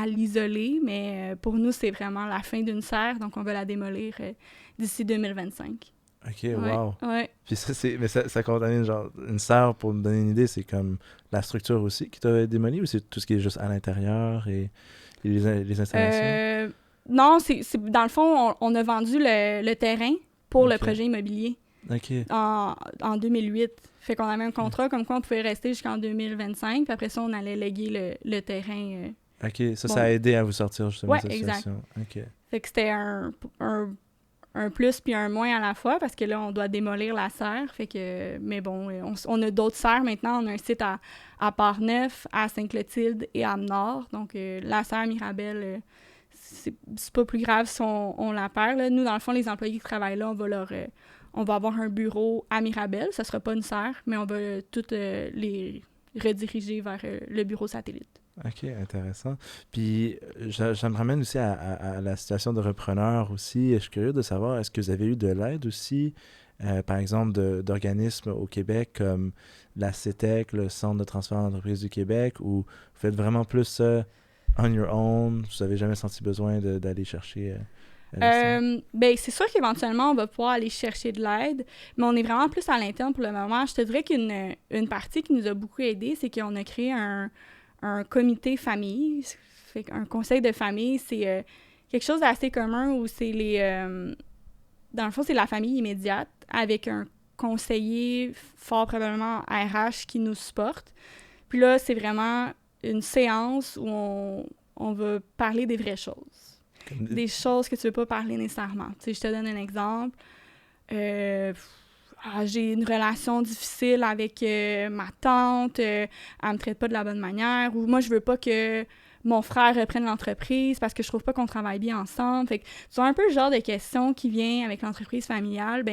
l'isoler, mais pour nous, c'est vraiment la fin d'une serre, donc on va la démolir d'ici 2025. OK, wow. Ouais. Puis ça contamine, genre, une serre, pour me donner une idée, c'est comme la structure aussi qui doit être démolie, ou c'est tout ce qui est juste à l'intérieur et les installations? Non, c'est dans le fond, on a vendu le terrain pour OK. le projet immobilier. OK. En 2008. Fait qu'on avait un contrat comme quoi on pouvait rester jusqu'en 2025, puis après ça, on allait léguer le terrain. OK, ça a aidé à vous sortir justement de cette situation. OK. Fait que c'était un plus puis un moins à la fois, parce que là, on doit démolir la serre. Fait que, mais bon, on a d'autres serres maintenant. On a un site à Port-Neuf, à Sainte-Clotilde et à Amnord. Donc, la serre Mirabel, c'est pas plus grave si on la perd. Là. Nous, dans le fond, les employés qui travaillent là, on va avoir un bureau à Mirabel. Ça sera pas une serre, mais on va toutes les rediriger vers le bureau satellite. OK, intéressant. Puis, ça me ramène aussi à la situation de repreneur aussi. Je suis curieux de savoir, est-ce que vous avez eu de l'aide aussi, par exemple, d'organismes au Québec comme la CETEC, le Centre de transfert d'entreprise du Québec, ou vous faites vraiment plus ça on your own? Vous n'avez jamais senti besoin d'aller chercher... c'est sûr qu'éventuellement, on va pouvoir aller chercher de l'aide, mais on est vraiment plus à l'interne pour le moment. Je te dirais qu'une partie qui nous a beaucoup aidé, c'est qu'on a créé un comité famille. Fait un conseil de famille, c'est quelque chose d'assez commun où c'est dans le fond, c'est la famille immédiate avec un conseiller, fort probablement RH, qui nous supporte. Puis là, c'est vraiment une séance où on va parler des vraies choses. Des choses que tu veux pas parler nécessairement. Tu sais, je te donne un exemple. J'ai une relation difficile avec ma tante, elle me traite pas de la bonne manière, ou moi, je veux pas que mon frère reprenne l'entreprise parce que je trouve pas qu'on travaille bien ensemble. Fait que c'est un peu le genre de questions qui vient avec l'entreprise familiale.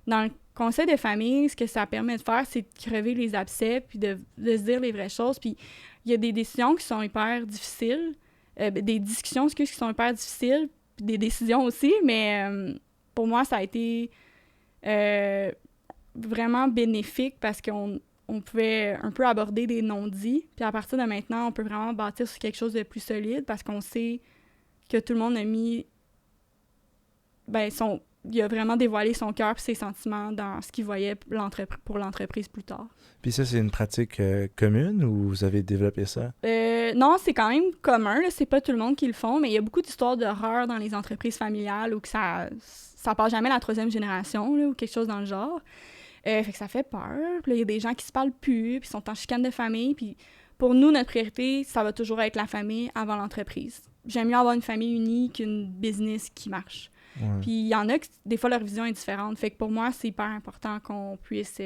Dans le conseil de famille, ce que ça permet de faire, c'est de crever les abcès puis de se dire les vraies choses. Puis il y a des décisions qui sont hyper difficiles, des discussions, qui sont hyper difficiles, puis des décisions aussi, mais pour moi, ça a été vraiment bénéfique parce qu'on on pouvait un peu aborder des non-dits. Puis à partir de maintenant, on peut vraiment bâtir sur quelque chose de plus solide parce qu'on sait que tout le monde a mis... il a vraiment dévoilé son cœur et ses sentiments dans ce qu'il voyait pour l'entreprise plus tard. Puis ça, c'est une pratique commune ou vous avez développé ça? Non, c'est quand même commun. Là. C'est pas tout le monde qui le font, mais il y a beaucoup d'histoires d'horreur dans les entreprises familiales où que ça passe jamais la 3e génération là, ou quelque chose dans le genre. Fait que ça fait peur. Puis là, il y a des gens qui se parlent plus, puis sont en chicane de famille. Puis pour nous, notre priorité, ça va toujours être la famille avant l'entreprise. J'aime mieux avoir une famille unie qu'une business qui marche. Ouais. Puis il y en a que, des fois, leur vision est différente. Fait que pour moi, c'est hyper important qu'on puisse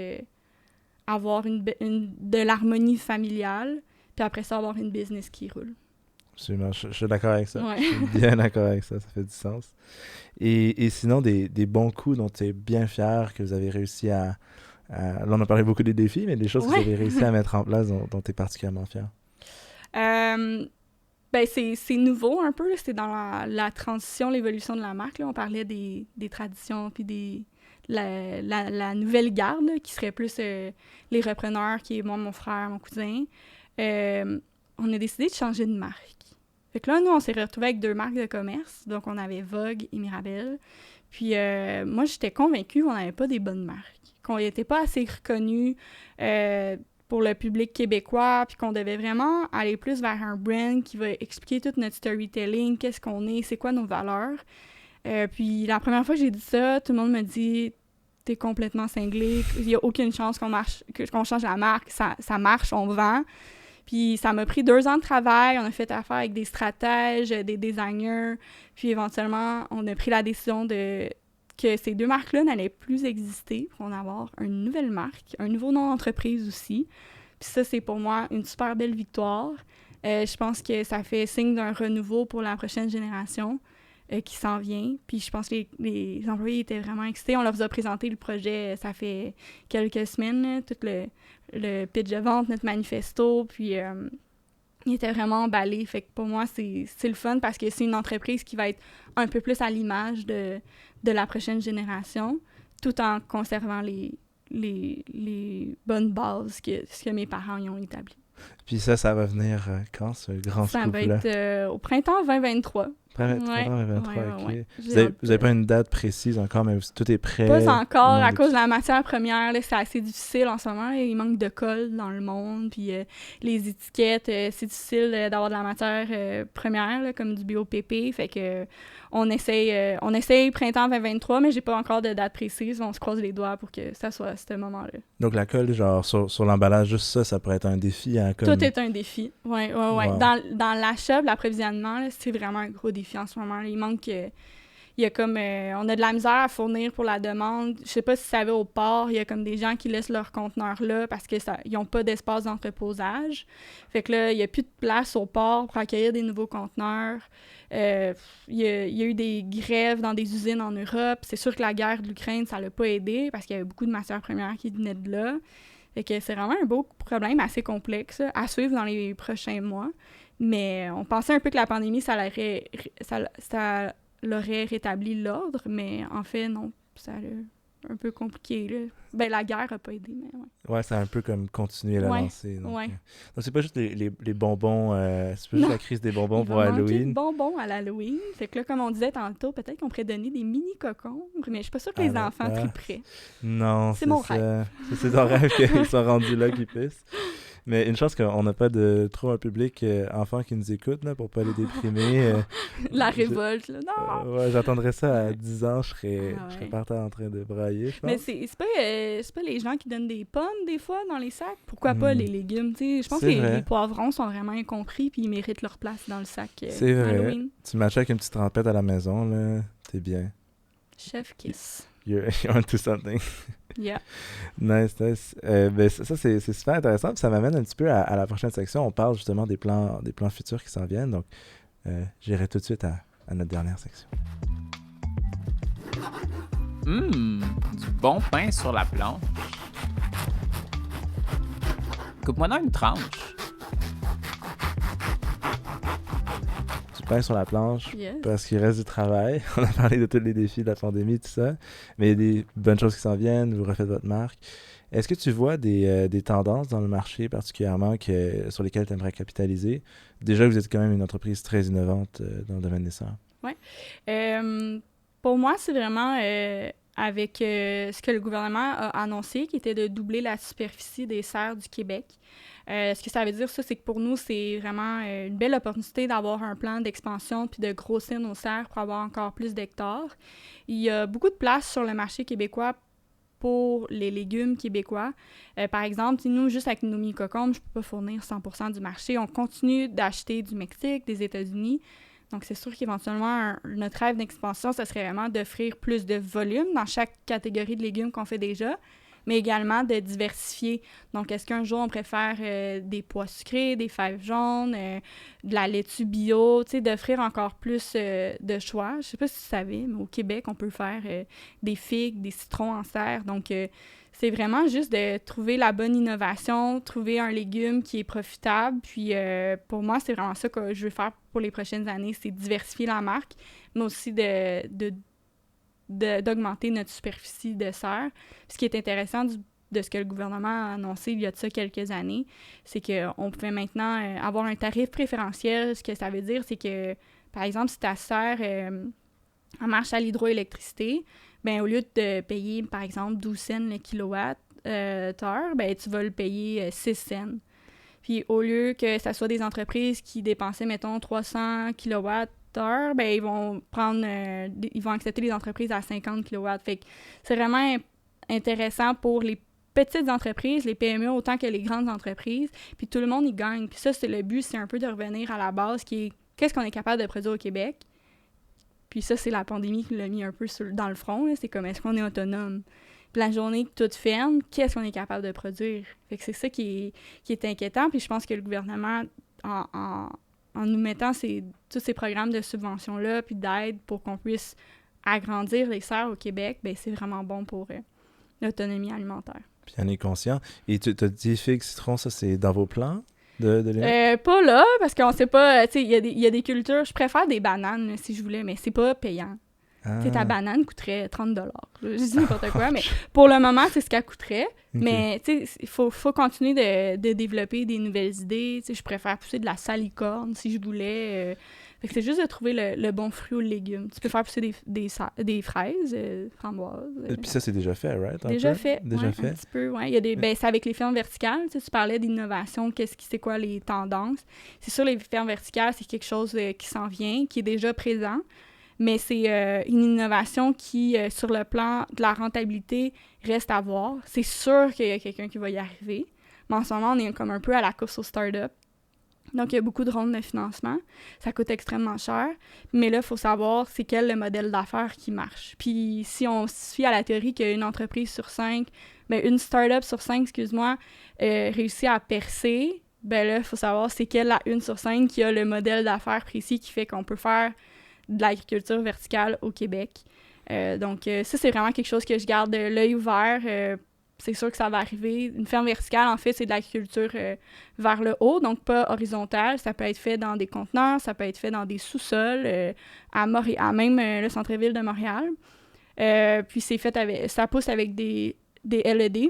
avoir de l'harmonie familiale, puis après ça, avoir une business qui roule. Absolument, je suis d'accord avec ça. Ouais. Je suis bien d'accord avec ça, ça fait du sens. Et sinon, des bons coups dont tu es bien fier, que vous avez réussi à... Là, on a parlé beaucoup des défis, mais des choses que vous avez réussi à mettre en place dont tu es particulièrement fier. C'est nouveau un peu, là. C'est dans la transition, l'évolution de la marque. Là. On parlait des traditions, puis la nouvelle garde, là, qui serait plus les repreneurs, qui est moi, mon frère, mon cousin. On a décidé de changer de marque. Fait que là, nous, on s'est retrouvés avec 2 marques de commerce. Donc, on avait Vogue et Mirabelle. Puis, moi, j'étais convaincue qu'on n'avait pas des bonnes marques, qu'on n'était pas assez reconnus pour le public québécois, puis qu'on devait vraiment aller plus vers un brand qui va expliquer tout notre storytelling, qu'est-ce qu'on est, c'est quoi nos valeurs. Puis, la première fois que j'ai dit ça, tout le monde me dit « T'es complètement cinglé, il n'y a aucune chance qu'on change la marque, ça marche, on vend. » Puis ça m'a pris 2 ans de travail, on a fait affaire avec des stratèges, des designers, puis éventuellement, on a pris la décision que ces 2 marques-là n'allaient plus exister pour en avoir une nouvelle marque, un nouveau nom d'entreprise aussi. Puis ça, c'est pour moi une super belle victoire. Je pense que ça fait signe d'un renouveau pour la prochaine génération qui s'en vient. Puis je pense que les employés étaient vraiment excités. On leur a présenté le projet, ça fait quelques semaines, là, tout le pitch de vente, notre manifesto, puis ils étaient vraiment emballés. Fait que pour moi, c'est le fun parce que c'est une entreprise qui va être un peu plus à l'image de la prochaine génération, tout en conservant les bonnes bases que mes parents y ont établies. Puis ça va venir quand, ce grand scoop-là? Ça va être au printemps 2023. Printemps 2023, ouais, ok. ouais. Vous avez pas une date précise encore, mais tout est prêt? Pas encore, à cause de la matière première, là, c'est assez difficile en ce moment. Il manque de colle dans le monde, puis les étiquettes, c'est difficile d'avoir de la matière première, là, comme du BOPP, fait que on essaye printemps 2023, mais j'ai pas encore de date précise. On se croise les doigts pour que ça soit à ce moment-là. Donc la colle, genre sur l'emballage, juste ça pourrait être un défi. Hein, comme... Tout est un défi, ouais. Wow. Dans l'achat, l'approvisionnement, là, c'est vraiment un gros défi en ce moment. Là. Il manque... il y a comme... on a de la misère à fournir pour la demande. Je sais pas si ça va au port, il y a comme des gens qui laissent leurs conteneurs là parce qu'ils n'ont pas d'espace d'entreposage. Fait que là, il n'y a plus de place au port pour accueillir des nouveaux conteneurs. Il y a eu des grèves dans des usines en Europe. C'est sûr que la guerre de l'Ukraine, ça l'a pas aidé parce qu'il y avait beaucoup de matières premières qui venaient de là. Fait que c'est vraiment un beau problème assez complexe à suivre dans les prochains mois. Mais on pensait un peu que la pandémie, ça l'aurait rétabli l'ordre, mais en fait, non. Ça a un peu compliqué, là. Ben, la guerre n'a pas aidé, mais ouais. Ouais, c'est un peu comme continuer la lancée. Donc, ouais. donc c'est pas juste les bonbons, c'est pas juste la crise des bonbons pour Halloween. Des bonbons à l'Halloween. Fait que là, comme on disait tantôt, peut-être qu'on pourrait donner des mini cocombres, mais je suis pas sûre que les enfants triperaient. Non, c'est mon rêve. C'est ton rêve qu'ils soient rendus là, qu'ils puissent. Mais une chance qu'on n'a pas trop un public enfant qui nous écoute là, pour pas les déprimer. La révolte, là. Non! Ouais, j'attendrais ça à 10 ans, je serais partant en train de brailler, je pense. Mais c'est pas les gens qui donnent des pommes, des fois, dans les sacs. Pourquoi pas les légumes, tu sais? Je pense que les poivrons sont vraiment incompris puis ils méritent leur place dans le sac c'est vrai. Halloween. Tu matches avec une petite trempette à la maison, là, t'es bien. Chef kiss. You're onto something. Yeah. Nice. Ben ça c'est super intéressant. Puis ça m'amène un petit peu à la prochaine section. On parle justement des plans futurs qui s'en viennent. Donc, j'irai tout de suite à notre dernière section. Du bon pain sur la planche. Coupe-moi dans une tranche. Pain sur la planche, yes. Parce qu'il reste du travail. On a parlé de tous les défis de la pandémie, tout ça. Mais il y a des bonnes choses qui s'en viennent. Vous refaites votre marque. Est-ce que tu vois des tendances dans le marché particulièrement sur lesquelles tu aimerais capitaliser? Déjà, vous êtes quand même une entreprise très innovante dans le domaine des serres. Oui. Pour moi, c'est vraiment avec ce que le gouvernement a annoncé, qui était de doubler la superficie des serres du Québec. Ce que ça veut dire, ça, c'est que pour nous, c'est vraiment une belle opportunité d'avoir un plan d'expansion puis de grossir nos serres pour avoir encore plus d'hectares. Il y a beaucoup de place sur le marché québécois pour les légumes québécois. Par exemple, nous, juste avec nos mini-cocombes, je ne peux pas fournir 100% du marché. On continue d'acheter du Mexique, des États-Unis. Donc, c'est sûr qu'éventuellement, notre rêve d'expansion, ce serait vraiment d'offrir plus de volume dans chaque catégorie de légumes qu'on fait déjà, mais également de diversifier. Donc, est-ce qu'un jour, on préfère des pois sucrés, des fèves jaunes, de la laitue bio, tu sais, d'offrir encore plus de choix. Je ne sais pas si vous savez, mais au Québec, on peut faire des figues, des citrons en serre. Donc, c'est vraiment juste de trouver la bonne innovation, trouver un légume qui est profitable. Puis, pour moi, c'est vraiment ça que je veux faire pour les prochaines années, c'est diversifier la marque, mais aussi d'augmenter notre superficie de serre. Ce qui est intéressant de ce que le gouvernement a annoncé il y a de ça quelques années, c'est qu'on pouvait maintenant avoir un tarif préférentiel. Ce que ça veut dire, c'est que, par exemple, si ta serre en marche à l'hydroélectricité, ben au lieu de payer, par exemple, 12 cents le kilowattheure, ben tu vas le payer 6 cents. Puis au lieu que ça soit des entreprises qui dépensaient, mettons, 300 kWh, ben ils vont accepter les entreprises à 50 kW. Fait que c'est vraiment intéressant pour les petites entreprises, les PME autant que les grandes entreprises. Puis tout le monde y gagne. Puis ça, c'est le but, c'est un peu de revenir à la base qui est qu'est-ce qu'on est capable de produire au Québec. Puis ça, c'est la pandémie qui l'a mis un peu dans le front. Là. C'est comme, est-ce qu'on est autonome? Puis la journée que tout ferme, qu'est-ce qu'on est capable de produire? Fait que c'est ça qui est inquiétant. Puis je pense que le gouvernement, en nous mettant tous ces programmes de subvention-là puis d'aide pour qu'on puisse agrandir les serres au Québec, bien, c'est vraiment bon pour l'autonomie alimentaire. Puis on est conscient. Et tu as dit figues, citron, ça, c'est dans vos plans? De pas là, parce qu'on sait pas, tu sais, il y a des cultures, je préfère des bananes là, si je voulais, mais c'est pas payant. Tu sais, ta banane coûterait 30 $. Je dis n'importe quoi, mais pour le moment, c'est ce qu'elle coûterait. Okay. Mais tu sais, il faut continuer de développer des nouvelles idées. Tu sais, je préfère pousser de la salicorne si je voulais. Fait que c'est juste de trouver le bon fruit ou le légume. Tu peux faire pousser des fraises, framboises. Puis ça, c'est déjà fait, right? Déjà fait. Déjà fait. Un petit peu, ouais. Il y a ben, c'est avec les fermes verticales. Tu parlais d'innovation, c'est quoi les tendances. C'est sûr, les fermes verticales, c'est quelque chose qui s'en vient, qui est déjà présent. Mais c'est une innovation qui, sur le plan de la rentabilité, reste à voir. C'est sûr qu'il y a quelqu'un qui va y arriver. Mais en ce moment, on est comme un peu à la course aux startups. Donc, il y a beaucoup de rondes de financement. Ça coûte extrêmement cher. Mais là, il faut savoir c'est quel le modèle d'affaires qui marche. Puis, si on se fie à la théorie qu'une entreprise sur 5, ben une startup sur 5, réussit à percer, ben là, il faut savoir c'est quelle la 1 sur 5 qui a le modèle d'affaires précis qui fait qu'on peut faire de l'agriculture verticale au Québec. Donc, ça, c'est vraiment quelque chose que je garde l'œil ouvert. C'est sûr que ça va arriver. Une ferme verticale, en fait, c'est de l'agriculture vers le haut, donc pas horizontale. Ça peut être fait dans des conteneurs, ça peut être fait dans des sous-sols, à même le centre-ville de Montréal. Puis c'est fait ça pousse avec des LED.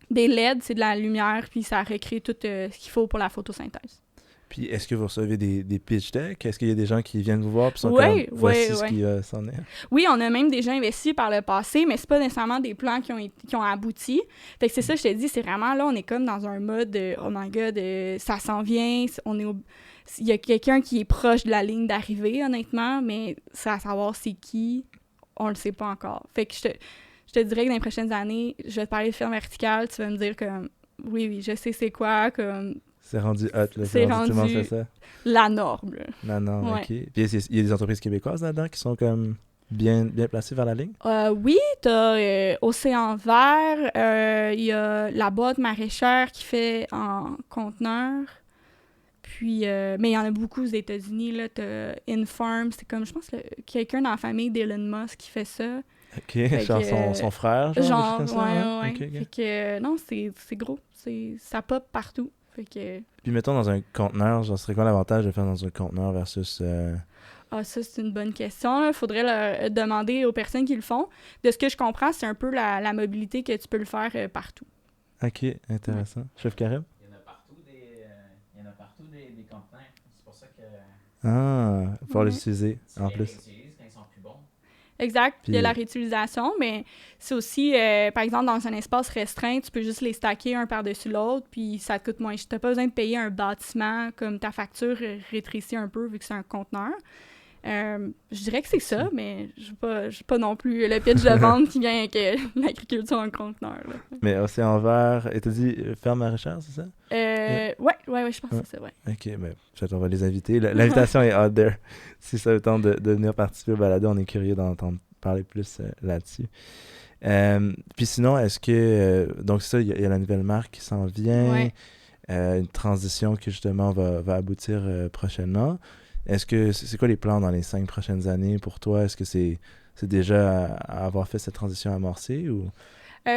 Des LED, c'est de la lumière, puis ça recrée tout ce qu'il faut pour la photosynthèse. Puis, est-ce que vous recevez des pitch decks? Est-ce qu'il y a des gens qui viennent vous voir et sont comme, voici ce qui s'en est? Oui, on a même déjà investi par le passé, mais c'est pas nécessairement des plans qui ont abouti. Fait que c'est ça, je te dis, c'est vraiment là, on est comme dans un mode oh my God, ça s'en vient, il y a quelqu'un qui est proche de la ligne d'arrivée, honnêtement, mais c'est à savoir c'est qui, on le sait pas encore. Fait que je te dirais que dans les prochaines années, je vais te parler de ferme verticale, tu vas me dire comme, oui, je sais c'est quoi, comme... C'est rendu hot, là. C'est rendu tout le monde fait ça. La norme, là. La norme, ouais. OK. Puis il y a des entreprises québécoises là-dedans qui sont comme bien placées vers la ligne? Oui, t'as Océan Vert, il y a la boîte maraîchère qui fait en conteneur. Puis, mais il y en a beaucoup aux États-Unis, là. T'as InFarm, c'est comme, je pense, quelqu'un dans la famille d'Elon Musk qui fait ça. OK, genre son frère, genre comme ça, ouais. Okay. Fait que, non, c'est gros. Ça pop partout. Fait que... Puis mettons dans un conteneur, genre serait quoi l'avantage de faire dans un conteneur versus... Ah, ça, c'est une bonne question. Il faudrait demander aux personnes qui le font. De ce que je comprends, c'est un peu la mobilité que tu peux le faire partout. OK, intéressant. Chef Karim? Il y en a partout des conteneurs. C'est pour ça que Ah, pour les Ouais. utiliser tu en les plus. réutilises quand ils sont plus bons. Exact. Il y a Puis- la réutilisation, mais c'est aussi, par exemple, dans un espace restreint, tu peux juste les stacker un par-dessus l'autre, puis ça te coûte moins. Tu n'as pas besoin de payer un bâtiment comme ta facture rétrécit un peu vu que c'est un conteneur. Je dirais que c'est ça, mais je n'ai pas non plus le pitch de vente qui vient avec l'agriculture en conteneur. Là. Mais Océan Vert, et t'as dit ferme maraîchère, c'est ça? Ouais, je pense que c'est ça, ouais. OK, mais peut-être on va les inviter. L'invitation est out there. Si ça vous tente de venir participer au balado, on est curieux d'entendre parler plus là-dessus. Puis sinon, est-ce que... donc ça, il y a la nouvelle marque qui s'en vient. Ouais. Une transition qui justement va aboutir prochainement. Est-ce que c'est quoi les plans dans les 5 prochaines années pour toi? Est-ce que c'est déjà à avoir fait cette transition amorcée ou...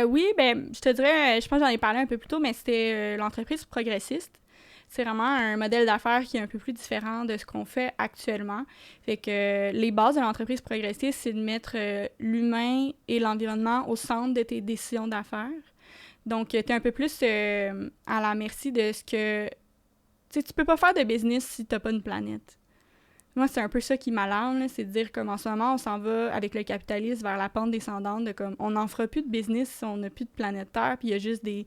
Oui, ben, je te dirais, je pense que j'en ai parlé un peu plus tôt, mais c'était l'entreprise progressiste. C'est vraiment un modèle d'affaires qui est un peu plus différent de ce qu'on fait actuellement. Fait que les bases de l'entreprise progressiste, c'est de mettre l'humain et l'environnement au centre de tes décisions d'affaires. Donc, tu es un peu plus à la merci de ce que... Tu sais, tu peux pas faire de business si t'as pas une planète. Moi, c'est un peu ça qui m'alarme, là, c'est de dire comme en ce moment, on s'en va avec le capitalisme vers la pente descendante de comme on n'en fera plus de business si on n'a plus de planète Terre, puis il y a juste des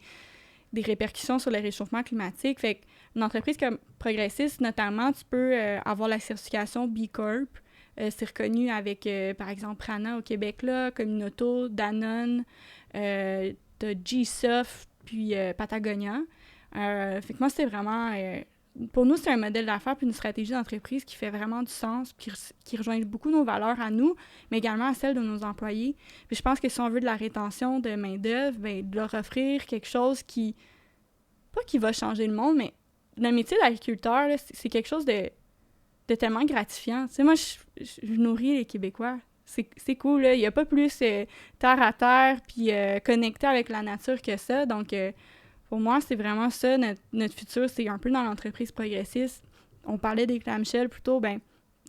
répercussions sur le réchauffement climatique. Fait qu'une entreprise comme Progressiste, notamment, tu peux avoir la certification B Corp. C'est reconnu avec, par exemple, Prana au Québec, là, Communauto, Danone, t'as G-Soft, puis Patagonia. Fait que moi, c'est vraiment... pour nous, c'est un modèle d'affaires puis une stratégie d'entreprise qui fait vraiment du sens, qui rejoint beaucoup nos valeurs à nous, mais également à celles de nos employés. Puis je pense que si on veut de la rétention de main-d'œuvre, ben, de leur offrir quelque chose qui, pas qui va changer le monde, mais le métier d'agriculteur, là, c'est quelque chose de tellement gratifiant. Tu sais, moi, je nourris les Québécois. C'est cool, là. Il n'y a pas plus terre à terre puis connecté avec la nature que ça. Donc, pour moi, c'est vraiment ça, notre futur, c'est un peu dans l'entreprise progressiste. On parlait des clamshells plus tôt, ben,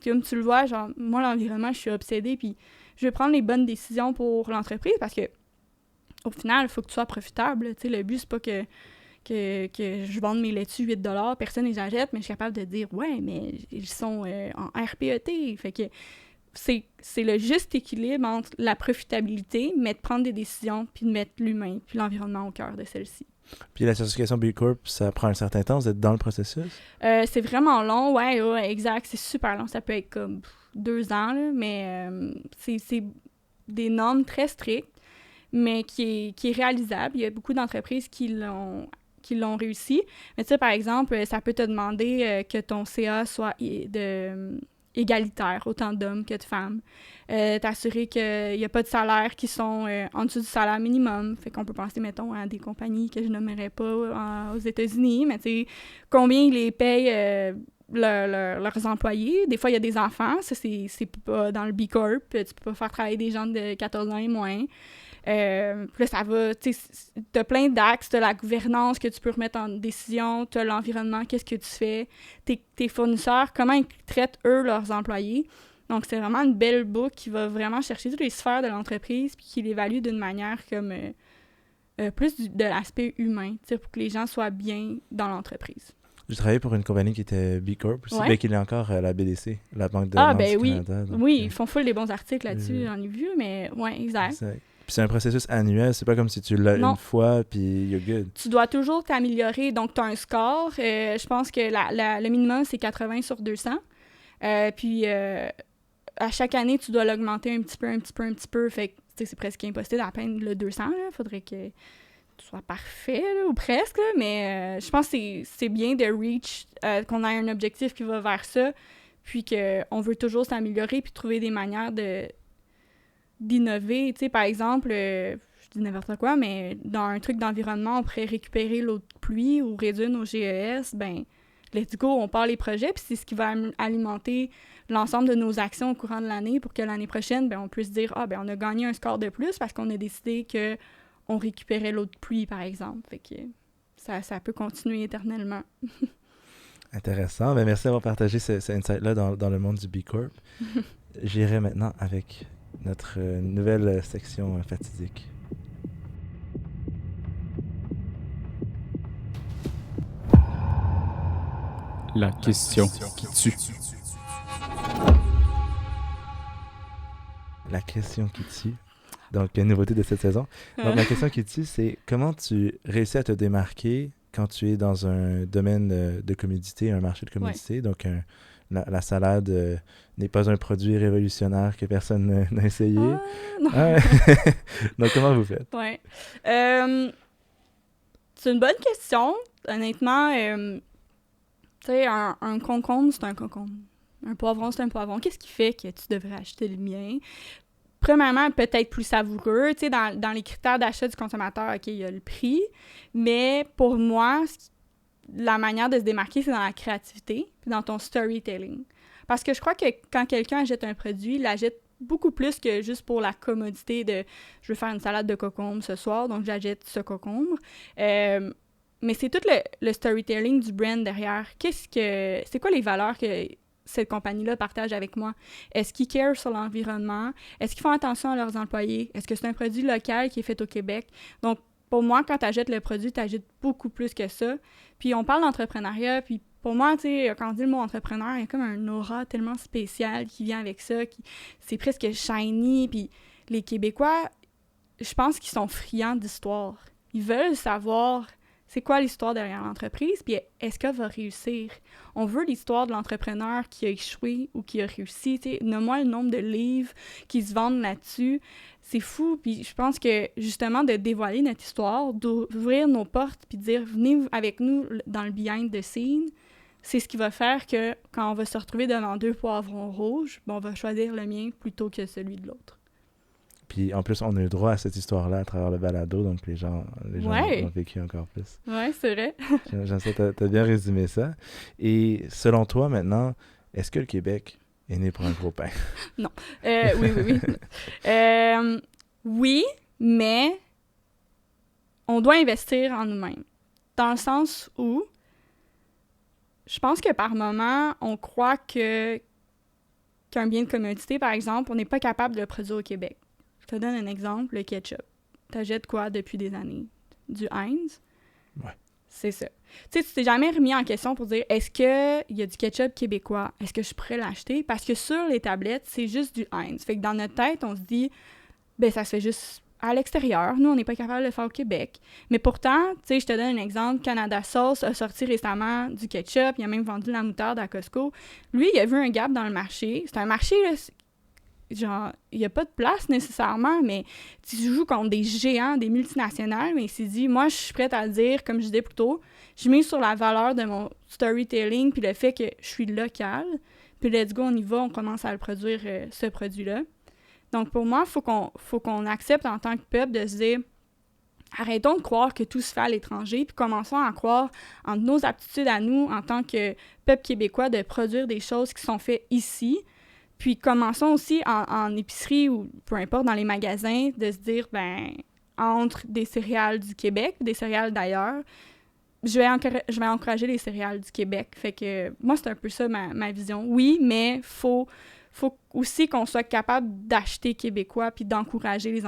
comme tu le vois, genre, moi, l'environnement, je suis obsédée, puis je veux prendre les bonnes décisions pour l'entreprise parce que, au final, il faut que tu sois profitable. Tu sais, le but, c'est pas que je vende mes laitues 8$, personne ne les achète, mais je suis capable de dire, ouais, mais ils sont en RPET. Fait que c'est le juste équilibre entre la profitabilité, mais de prendre des décisions, puis de mettre l'humain, puis l'environnement au cœur de celle-ci. Puis la certification B Corp, ça prend un certain temps. Vous êtes dans le processus? C'est vraiment long, ouais, exact. C'est super long. Ça peut être comme 2 ans, là, mais c'est des normes très strictes, mais qui est réalisable. Il y a beaucoup d'entreprises qui l'ont réussi. Mais tu sais, par exemple, ça peut te demander que ton CA soit égalitaire, autant d'hommes que de femmes. T'assurer qu'il n'y a pas de salaires qui sont en dessous du salaire minimum. Fait qu'on peut penser, mettons, à des compagnies que je nommerais pas aux États-Unis, mais tu sais, combien ils les payent leurs employés. Des fois, il y a des enfants. Ça, c'est pas dans le B Corp. Tu peux pas faire travailler des gens de 14 ans et moins. Puis là, ça va, tu sais, t'as plein d'axes, t'as la gouvernance que tu peux remettre en décision, t'as l'environnement, qu'est-ce que tu fais, tes fournisseurs, comment ils traitent, eux, leurs employés. Donc, c'est vraiment une belle boucle qui va vraiment chercher toutes les sphères de l'entreprise puis qui l'évalue d'une manière comme plus de l'aspect humain, tu sais, pour que les gens soient bien dans l'entreprise. J'ai travaillé pour une compagnie qui était B Corp aussi, Ouais. mais qui est encore la BDC, la Banque de Ah, Finance ben du oui. Canada. Donc, Oui, ils font full des bons articles là-dessus, oui. j'en ai vu, mais ouais, exact. exact. Puis c'est un processus annuel, c'est pas comme si tu l'as Non. une fois, puis you're good. Tu dois toujours t'améliorer. Donc, tu as un score. Je pense que le minimum, c'est 80 sur 200. Puis, à chaque année, tu dois l'augmenter un petit peu. Fait que, tu sais, c'est presque impossible d'atteindre le 200. Il faudrait que tu sois parfait, là, ou presque. Là, mais je pense que c'est bien de reach, qu'on ait un objectif qui va vers ça. Puis qu'on veut toujours s'améliorer puis trouver des manières d'innover. Tu sais, par exemple, je dis n'importe quoi, mais dans un truc d'environnement, on pourrait récupérer l'eau de pluie ou réduire nos GES, ben let's go, on part les projets, puis c'est ce qui va alimenter l'ensemble de nos actions au courant de l'année pour que l'année prochaine, ben on puisse dire, ben on a gagné un score de plus parce qu'on a décidé qu'on récupérait l'eau de pluie, par exemple. Fait que ça peut continuer éternellement. Intéressant. Ben, merci d'avoir partagé ce insight-là dans le monde du B Corp. J'irai maintenant avec notre nouvelle section fatidique. La question qui tue. La question qui tue. Donc, une nouveauté de cette saison. Donc, la question qui tue, c'est comment tu réussis à te démarquer quand tu es dans un domaine de commodité, un marché de commodité. Donc, la salade n'est pas un produit révolutionnaire que personne n'a essayé. Non. Donc, comment vous faites? Ouais. C'est une bonne question. Honnêtement, tu sais, un concombre, c'est un concombre. Un poivron, c'est un poivron. Qu'est-ce qui fait que tu devrais acheter le mien? Premièrement, peut-être plus savoureux. Tu sais, dans les critères d'achat du consommateur, OK, il y a le prix. Mais pour moi, la manière de se démarquer, c'est dans la créativité puis dans ton storytelling. Parce que je crois que quand quelqu'un achète un produit, il l'achète beaucoup plus que juste pour la commodité de « je veux faire une salade de concombre ce soir, donc j'achète ce concombre ». Mais c'est tout le storytelling du brand derrière. C'est quoi les valeurs que cette compagnie-là partage avec moi? Est-ce qu'ils care sur l'environnement? Est-ce qu'ils font attention à leurs employés? Est-ce que c'est un produit local qui est fait au Québec? Donc, pour moi, quand tu achètes le produit, tu achètes beaucoup plus que ça. Puis on parle d'entrepreneuriat, puis pour moi, tu sais, quand on dit le mot entrepreneur, il y a comme un aura tellement spécial qui vient avec ça, c'est presque shiny, puis les Québécois, je pense qu'ils sont friands d'histoire. Ils veulent savoir c'est quoi l'histoire derrière l'entreprise, puis est-ce qu'elle va réussir? On veut l'histoire de l'entrepreneur qui a échoué ou qui a réussi. Nomme-moi le nombre de livres qui se vendent là-dessus. C'est fou, puis je pense que justement de dévoiler notre histoire, d'ouvrir nos portes, puis de dire « venez avec nous dans le behind the scene », c'est ce qui va faire que quand on va se retrouver devant 2 poivrons rouges, on va choisir le mien plutôt que celui de l'autre. Puis en plus, on a eu droit à cette histoire-là à travers le balado, donc les gens l'ont vécu encore plus. Ouais, c'est vrai. J'aime ça, t'as bien résumé ça. Et selon toi, maintenant, est-ce que le Québec est né pour un gros pain? Non. Oui. Oui, mais on doit investir en nous-mêmes. Dans le sens où je pense que par moment, on croit qu'un bien de commodité, par exemple, on n'est pas capable de le produire au Québec. Je te donne un exemple, le ketchup. T'achètes quoi depuis des années? Du Heinz? Ouais. C'est ça. Tu sais, tu t'es jamais remis en question pour dire, est-ce qu'il y a du ketchup québécois? Est-ce que je pourrais l'acheter? Parce que sur les tablettes, c'est juste du Heinz. Fait que dans notre tête, on se dit, ben ça se fait juste à l'extérieur. Nous, on n'est pas capable de le faire au Québec. Mais pourtant, tu sais, je te donne un exemple. Canada Sauce a sorti récemment du ketchup. Il a même vendu la moutarde à Costco. Lui, il a vu un gap dans le marché. C'est un marché, là, genre, il n'y a pas de place nécessairement, mais tu joues contre des géants, des multinationales, mais il s'est dit, moi, je suis prête à dire, comme je disais plus tôt, je mets sur la valeur de mon storytelling, puis le fait que je suis local, puis let's go, on y va, on commence à le produire, ce produit-là. Donc, pour moi, faut qu'on accepte en tant que peuple de se dire, arrêtons de croire que tout se fait à l'étranger, puis commençons à croire en nos aptitudes à nous, en tant que peuple québécois, de produire des choses qui sont faites ici. Puis commençons aussi en épicerie ou peu importe, dans les magasins, de se dire, ben entre des céréales du Québec, des céréales d'ailleurs, je vais encourager les céréales du Québec. Fait que moi, c'est un peu ça ma vision. Oui, mais faut aussi qu'on soit capable d'acheter québécois puis d'encourager les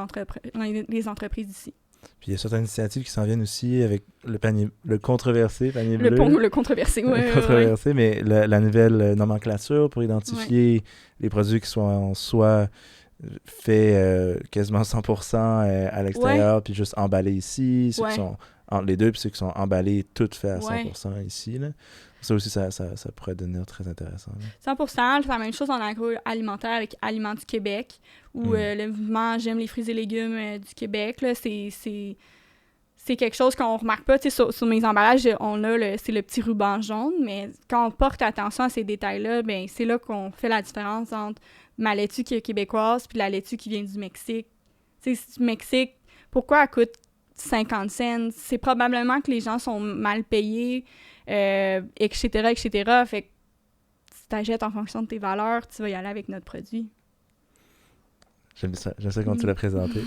entreprises d'ici. Puis il y a certaines initiatives qui s'en viennent aussi avec le controversé panier bleu. Le controversé, oui. Le controversé, mais la nouvelle nomenclature pour identifier les produits qui sont soit faits quasiment 100% à l'extérieur, puis juste emballés ici, ceux qui sont entre les deux, puis ceux qui sont emballés tout faits à 100% ici, là. Ça aussi, ça pourrait devenir très intéressant. Là. 100%, c'est la même chose en agroalimentaire avec Aliments du Québec, où le mouvement « J'aime les fruits et légumes du Québec », là, c'est quelque chose qu'on remarque pas. Sur mes emballages, c'est le petit ruban jaune, mais quand on porte attention à ces détails-là, ben c'est là qu'on fait la différence entre ma laitue qui est québécoise puis la laitue qui vient du Mexique. Tu sais, du Mexique, pourquoi elle coûte 50 cents? C'est probablement que les gens sont mal payés, etc. Fait que si tu achètes en fonction de tes valeurs, tu vas y aller avec notre produit. J'aime ça quand tu l'as présenté.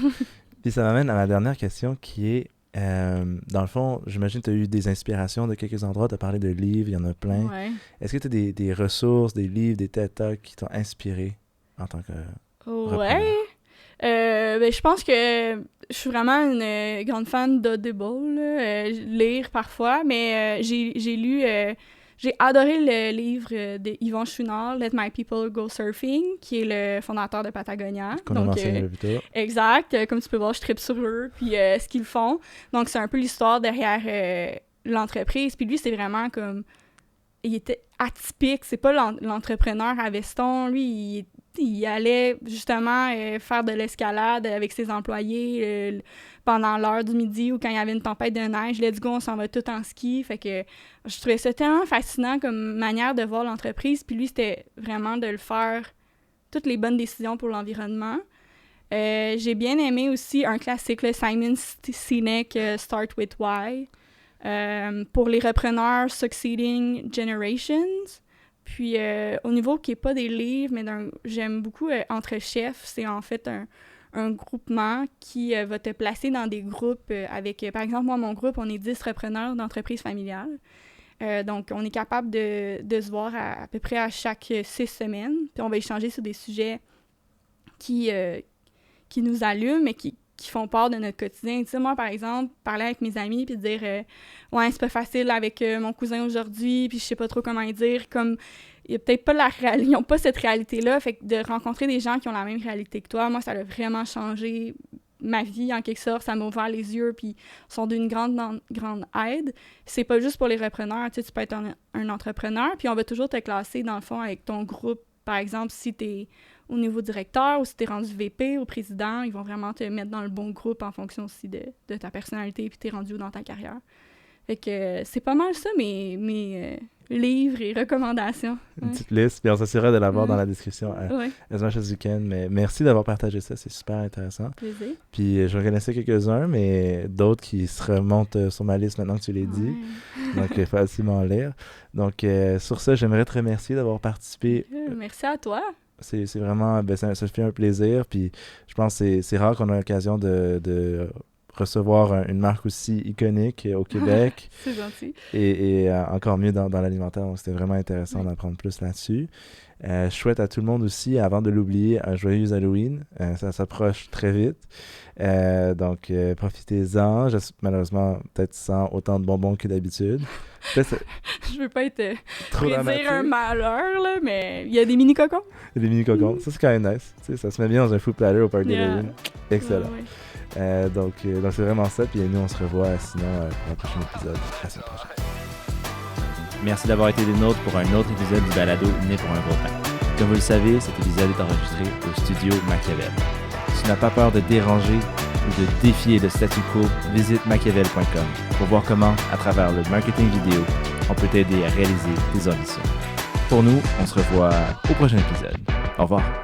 Puis ça m'amène à ma dernière question qui est, dans le fond, j'imagine que tu as eu des inspirations de quelques endroits, tu as parlé de livres, il y en a plein. Ouais. Est-ce que tu as des ressources, des livres, des TED Talks qui t'ont inspiré en tant que repreneur? Je pense que je suis vraiment une grande fan d'Audible, lire parfois, mais j'ai lu J'ai adoré le livre de Yvon Chouinard, Let My People Go Surfing, qui est le fondateur de Patagonia. Qu'on a mentionné plus tôt. Exact. Comme tu peux voir, je tripe sur eux, puis ce qu'ils font. Donc, c'est un peu l'histoire derrière l'entreprise. Puis lui, c'est vraiment comme... Il était atypique. C'est pas l'entrepreneur à veston. Lui, il allait justement faire de l'escalade avec ses employés pendant l'heure du midi ou quand il y avait une tempête de neige. Let's go, on s'en va tout en ski. Fait que je trouvais ça tellement fascinant comme manière de voir l'entreprise. Puis lui, c'était vraiment de le faire toutes les bonnes décisions pour l'environnement. J'ai bien aimé aussi un classique, le Simon Sinek, Start With Why. Pour les repreneurs, Succeeding Generations. Puis au niveau qui n'est pas des livres, mais j'aime beaucoup Entre Chefs, c'est en fait un groupement qui va te placer dans des groupes avec, par exemple, moi, mon groupe, on est 10 repreneurs d'entreprises familiales. Donc, on est capable de se voir à peu près à chaque 6 semaines. Puis on va échanger sur des sujets qui nous allument, mais qui font part de notre quotidien. Tu sais, moi, par exemple, parler avec mes amis puis dire « Ouais, c'est pas facile avec mon cousin aujourd'hui, puis je sais pas trop comment dire. » Comme, il y a peut-être pas ils n'ont pas cette réalité-là. Fait que de rencontrer des gens qui ont la même réalité que toi, moi, ça a vraiment changé ma vie, en quelque sorte. Ça m'a ouvert les yeux, puis sont d'une grande aide. C'est pas juste pour les repreneurs. Tu sais, tu peux être un entrepreneur, puis on va toujours te classer, dans le fond, avec ton groupe. Par exemple, si t'es au niveau directeur ou si t'es rendu VP ou président, ils vont vraiment te mettre dans le bon groupe en fonction aussi de ta personnalité puis t'es rendu où dans ta carrière. Fait que c'est pas mal ça, mes livres et recommandations. Une petite liste, puis on s'assurera de l'avoir dans la description as much as you can. Mais merci d'avoir partagé ça, c'est super intéressant. Plaisir. Puis je reconnaissais quelques-uns, mais d'autres qui se remontent sur ma liste maintenant que tu l'as dit. Donc, il faut facilement lire. Donc, sur ça, j'aimerais te remercier d'avoir participé. Merci à toi. C'est vraiment, ça fait un plaisir. Puis je pense que c'est rare qu'on a l'occasion de recevoir une marque aussi iconique au Québec. C'est gentil. Et encore mieux dans l'alimentaire. Donc, c'était vraiment intéressant d'apprendre plus là-dessus. Je souhaite à tout le monde aussi, avant de l'oublier, un joyeux Halloween. Ça s'approche très vite. Donc, profitez-en. Malheureusement, peut-être sans autant de bonbons que d'habitude. Je veux pas être trop dramatique. un malheur, là, mais il y a des mini-cocons. Il y a des mini-cocons. Ça, c'est quand même nice. Tu sais, ça se met bien dans un food platter au party d'Halloween. Excellent. Donc, c'est vraiment ça. Puis nous, on se revoit sinon pour un prochain épisode. À la semaine prochaine. Merci d'avoir été des nôtres pour un autre épisode du balado Né pour un gros pain. Comme vous le savez, cet épisode est enregistré au studio Machiavel. Si tu n'as pas peur de déranger ou de défier le statu quo, visite machiavel.com pour voir comment, à travers le marketing vidéo, on peut t'aider à réaliser tes ambitions. Pour nous, on se revoit au prochain épisode. Au revoir.